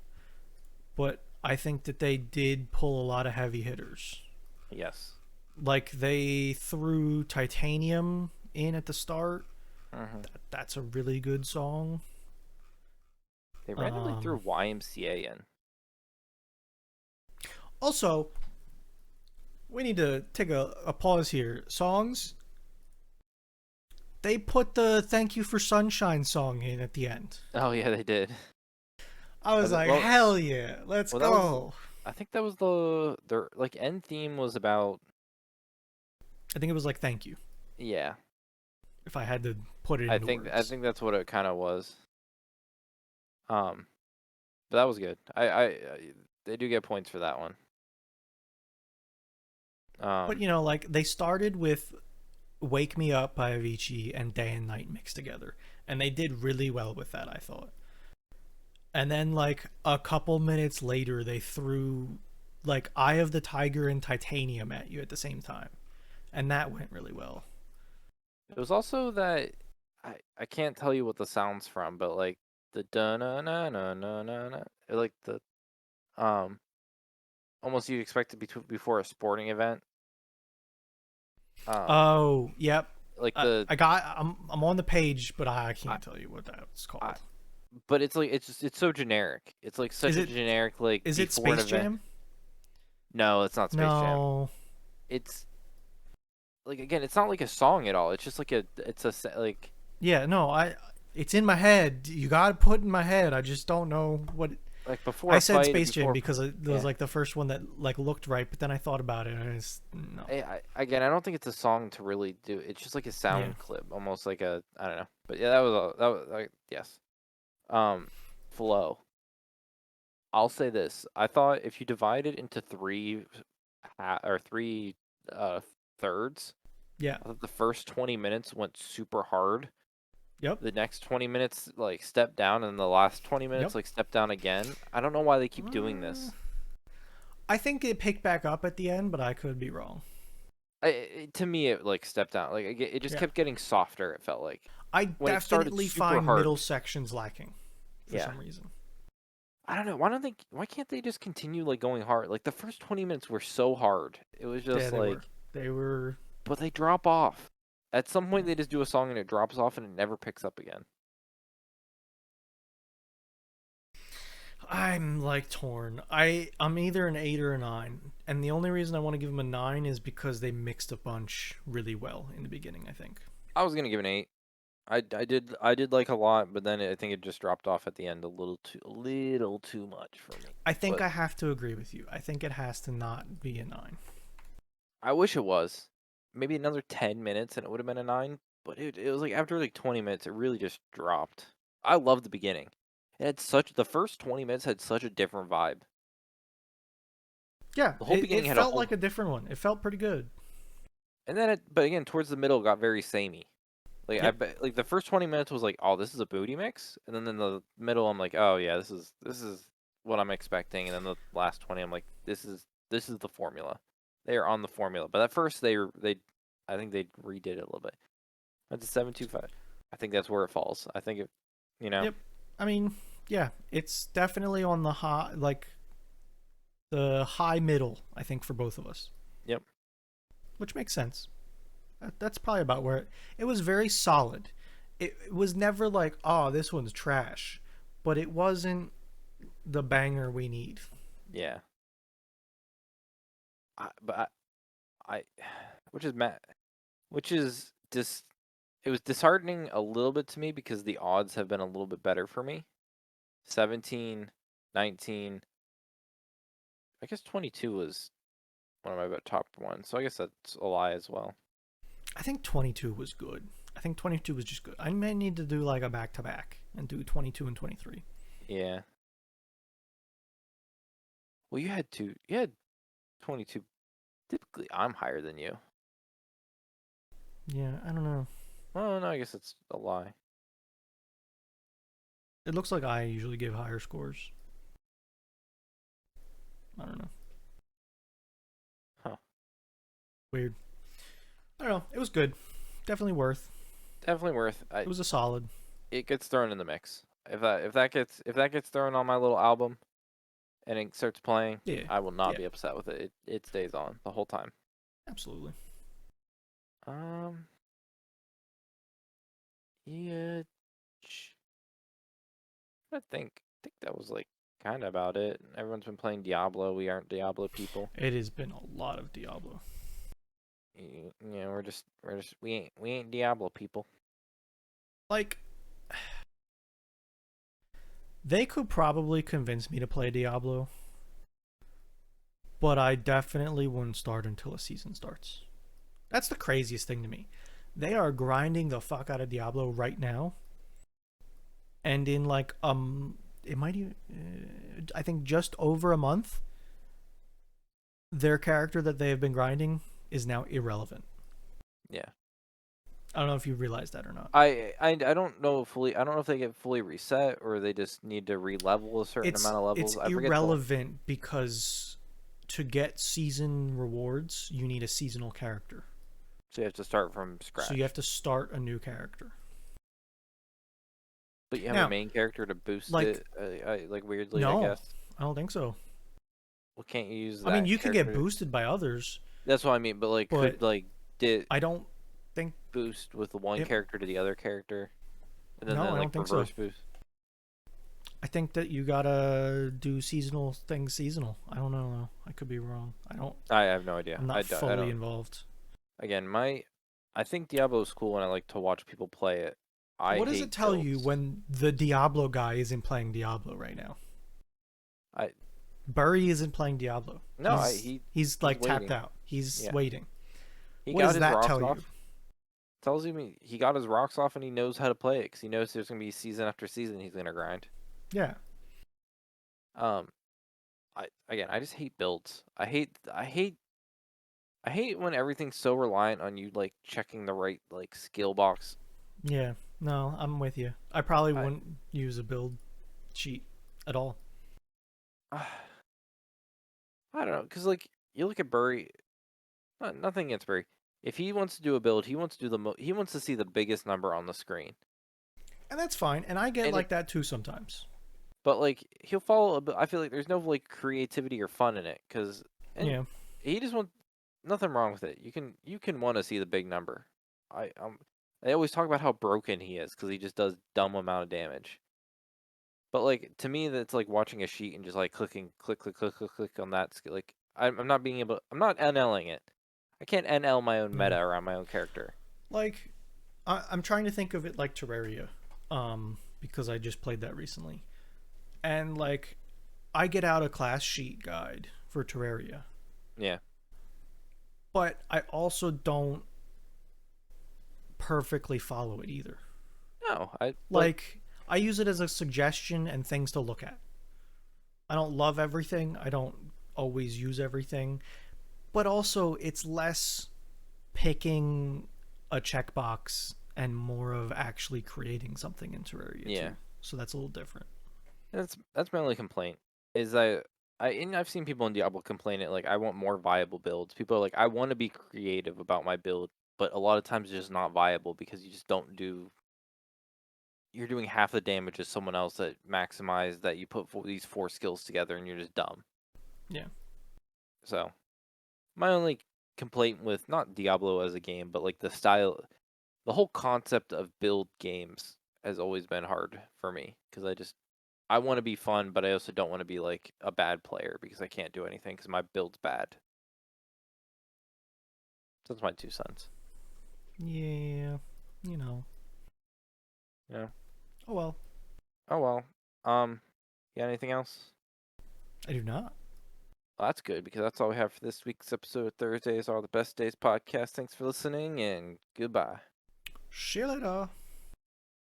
but I think that they did pull a lot of heavy hitters. Yes. Like they threw Titanium in at the start. Hmm. That's a really good song. They randomly threw Um, YMCA in. Also, we need to take a pause here. Songs, they put the Thank You for Sunshine song in at the end. Oh yeah, they did. I was like, Well, hell yeah, let's that was. go. I think that was their like end theme was about. I think it was like thank you, Yeah, if I had to put it I into think I words. think that's what it kind of was. Um, but that was good. They do get points for that one. But Um, like they started with Wake Me Up by Avicii and Day and Night mixed together. And they did really well with that, I thought. And then like a couple minutes later they threw like Eye of the Tiger and Titanium at you at the same time. And that went really well. it was also that I can't tell you what the sound's from, but like the da na na na na na na, like the um almost you'd expect it before a sporting event. Um, Oh, yep. like I, the I got I'm on the page, but I I, can't tell you what that's I called. but it's like it's so generic. It's like Is such a it generic like is it before an Space event. Jam? No, it's not Space Jam. No. It's like again, it's not like a song at all. It's just like like Yeah, no, I it's in my head. You got to put in my head. I just don't know what before I a said fight or Space Jam before. because it was Yeah. like the first one that like looked right, but then I thought about it and it's no. Again, I don't think it's a song to really do. It's just like a Yeah. sound clip, almost like a I don't know. But yeah, that was like yes. Um, flow. I'll say this. I thought if you divide it into three uh thirds, Yeah. I thought the first 20 minutes went super hard. Yep. The next 20 minutes like step down, and the last 20 Yep. minutes like step down again. I don't know why they keep doing Uh, this. I think it picked back up at the end, but I could be wrong. To me, it like stepped down. Like it just Yeah. kept getting softer. It felt like I when it started definitely super find middle hard. sections lacking for Yeah, some reason. I don't know. Why don't they? Why can't they just continue like going hard? Like the first 20 minutes were so hard. It was Yeah, just they were. like, They were. but they drop off. At some point, Yeah. they just do a song and it drops off and it never picks up again. I'm like torn. I'm either an 8 or a 9, and the only reason I want to give them a 9 is because they mixed a bunch really well in the beginning, I think. I was gonna give an 8. I did like a lot, but then I think it just dropped off at the end a little too much for me. I think But I have to agree with you. I think it has to not be a 9. I wish it was. Maybe another 10 minutes and it would have been a 9. But it was like after like 20 minutes, it really just dropped. I love the beginning. It had such the first 20 minutes had such a different vibe. Yeah, The whole it beginning had a felt whole, like a different one. It felt pretty good. and then but again towards the middle it got very samey. Like I Yep. bet like the first 20 minutes was like, oh, this is a booty mix, and then in the middle I'm like, oh yeah, this is what I'm expecting, and then the last 20 I'm like, this is the formula. They are on the formula. But at first they I think they redid it a little bit. That's a 725. I think that's where it falls. I think it, you know, Yep. I mean, yeah, it's definitely on the high, like the high middle, I think, for both of us, yep, which makes sense. That's probably about where it was very solid. It was never like, oh, this one's trash, but it wasn't the banger we need. yeah. But I which is which is just it was disheartening a little bit to me because the odds have been a little bit better for me. 17, 19. I guess 22 was one of my top ones. So I guess that's a lie as well. I think 22 was good. I think 22 was just good. I may need to do like a back to back and do 22 and 23. Yeah. Well, you had 22. Typically, I'm higher than you. Yeah, I don't know. Oh, no, I guess it's a lie. It looks like I usually give higher scores. I don't know. Weird. I don't know. It was good. Definitely worth. Definitely worth. It was a solid. It gets thrown in the mix. If that gets thrown on my little album and it starts playing, Yeah. I will not Yeah. be upset with it. It stays on the whole time. Absolutely. Um. Yeah. I think that was like kind of about it. Everyone's been playing Diablo. We aren't Diablo people. It has been a lot of Diablo. We ain't Diablo people. Like, they could probably convince me to play Diablo, but I definitely wouldn't start until a season starts. That's the craziest thing to me. They are grinding the fuck out of Diablo right now, and in like it might even I think just over a month, their character that they have been grinding is now irrelevant. Yeah. I don't know if you realize that or not. I don't know fully. I don't know if they get fully reset or they just need to re-level a certain It's amount of it's levels. I forget the. irrelevant because to get season rewards, you need a seasonal character. So you have to start from So you scratch. have to start a new character. But you have a Now, main character to boost like, it. Like weirdly, I no, guess. I don't think so. Well, can't you use I mean, that you can get character? boosted by others, That's what I mean. But like, but could like did I don't think boost with one it. character to the other character, and then No, I like don't think so. reverse boost? I think that you gotta do seasonal things seasonal. I don't know. I could be wrong. I don't. I have no idea. I'm I not don't. I fully don't. involved. Again, I think Diablo is cool and I like to watch people play it. I What does it hate tell you builds. when the Diablo guy isn't playing Diablo right now? I Burry isn't playing Diablo. no. I He's he's like tapped waiting. out. He's Yeah, waiting. he What got does his that rocks tell you? off. Tells you he got his rocks off and he knows how to play it because he knows there's gonna be season after season he's gonna grind. Yeah. Um, I just hate builds. I hate when everything's so reliant on you like checking the right like skill box. Yeah. No, I'm with you. I probably I wouldn't use a build cheat at all. I don't know because like you look at Burry. Nothing against Burry. If he wants to do a build, he wants to do he wants to see the biggest number on the screen. And that's fine. And I get And like that too sometimes. but like he'll follow I feel like there's no like creativity or fun in it and Yeah. he just wants nothing wrong with it. You can want to see the big number. They always talk about how broken he is because he just does dumb amount of damage. But like to me, that's like watching a sheet and just like clicking, click, click, click, click, click on that. Like I'm not being able. I'm not NLing it. I can't NL my own Yeah. meta around my own character. Like I'm trying to think of it like Terraria, because I just played that recently, and like I get out a class sheet guide for Terraria, Yeah. but I also don't perfectly follow it either. No. Like I use it as a suggestion and things to look at. I don't love everything. I don't always use everything, but also it's less picking a checkbox and more of actually creating something in Terraria Yeah. too. So that's a little different. That's my only complaint. Is I've seen people in Diablo complain it like I want more viable builds. People are like I want to be creative about my build, but a lot of times it's just not viable because you just don't do. You're doing half the damage as someone else that maximized that you put these four skills together and you're just dumb. Yeah. So my only complaint with not Diablo as a game, but like the style, the whole concept of build games has always been hard for me because I want to be fun, but I also don't want to be like a bad player because I can't do anything because my build's bad. So that's my 2 cents. Yeah. You know. Yeah. Oh well. Oh well. Um. You got anything else? I do not. Well, that's good because that's all we have for this week's episode of Thursdays Are the Best Days podcast. Thanks for listening and goodbye. See you later.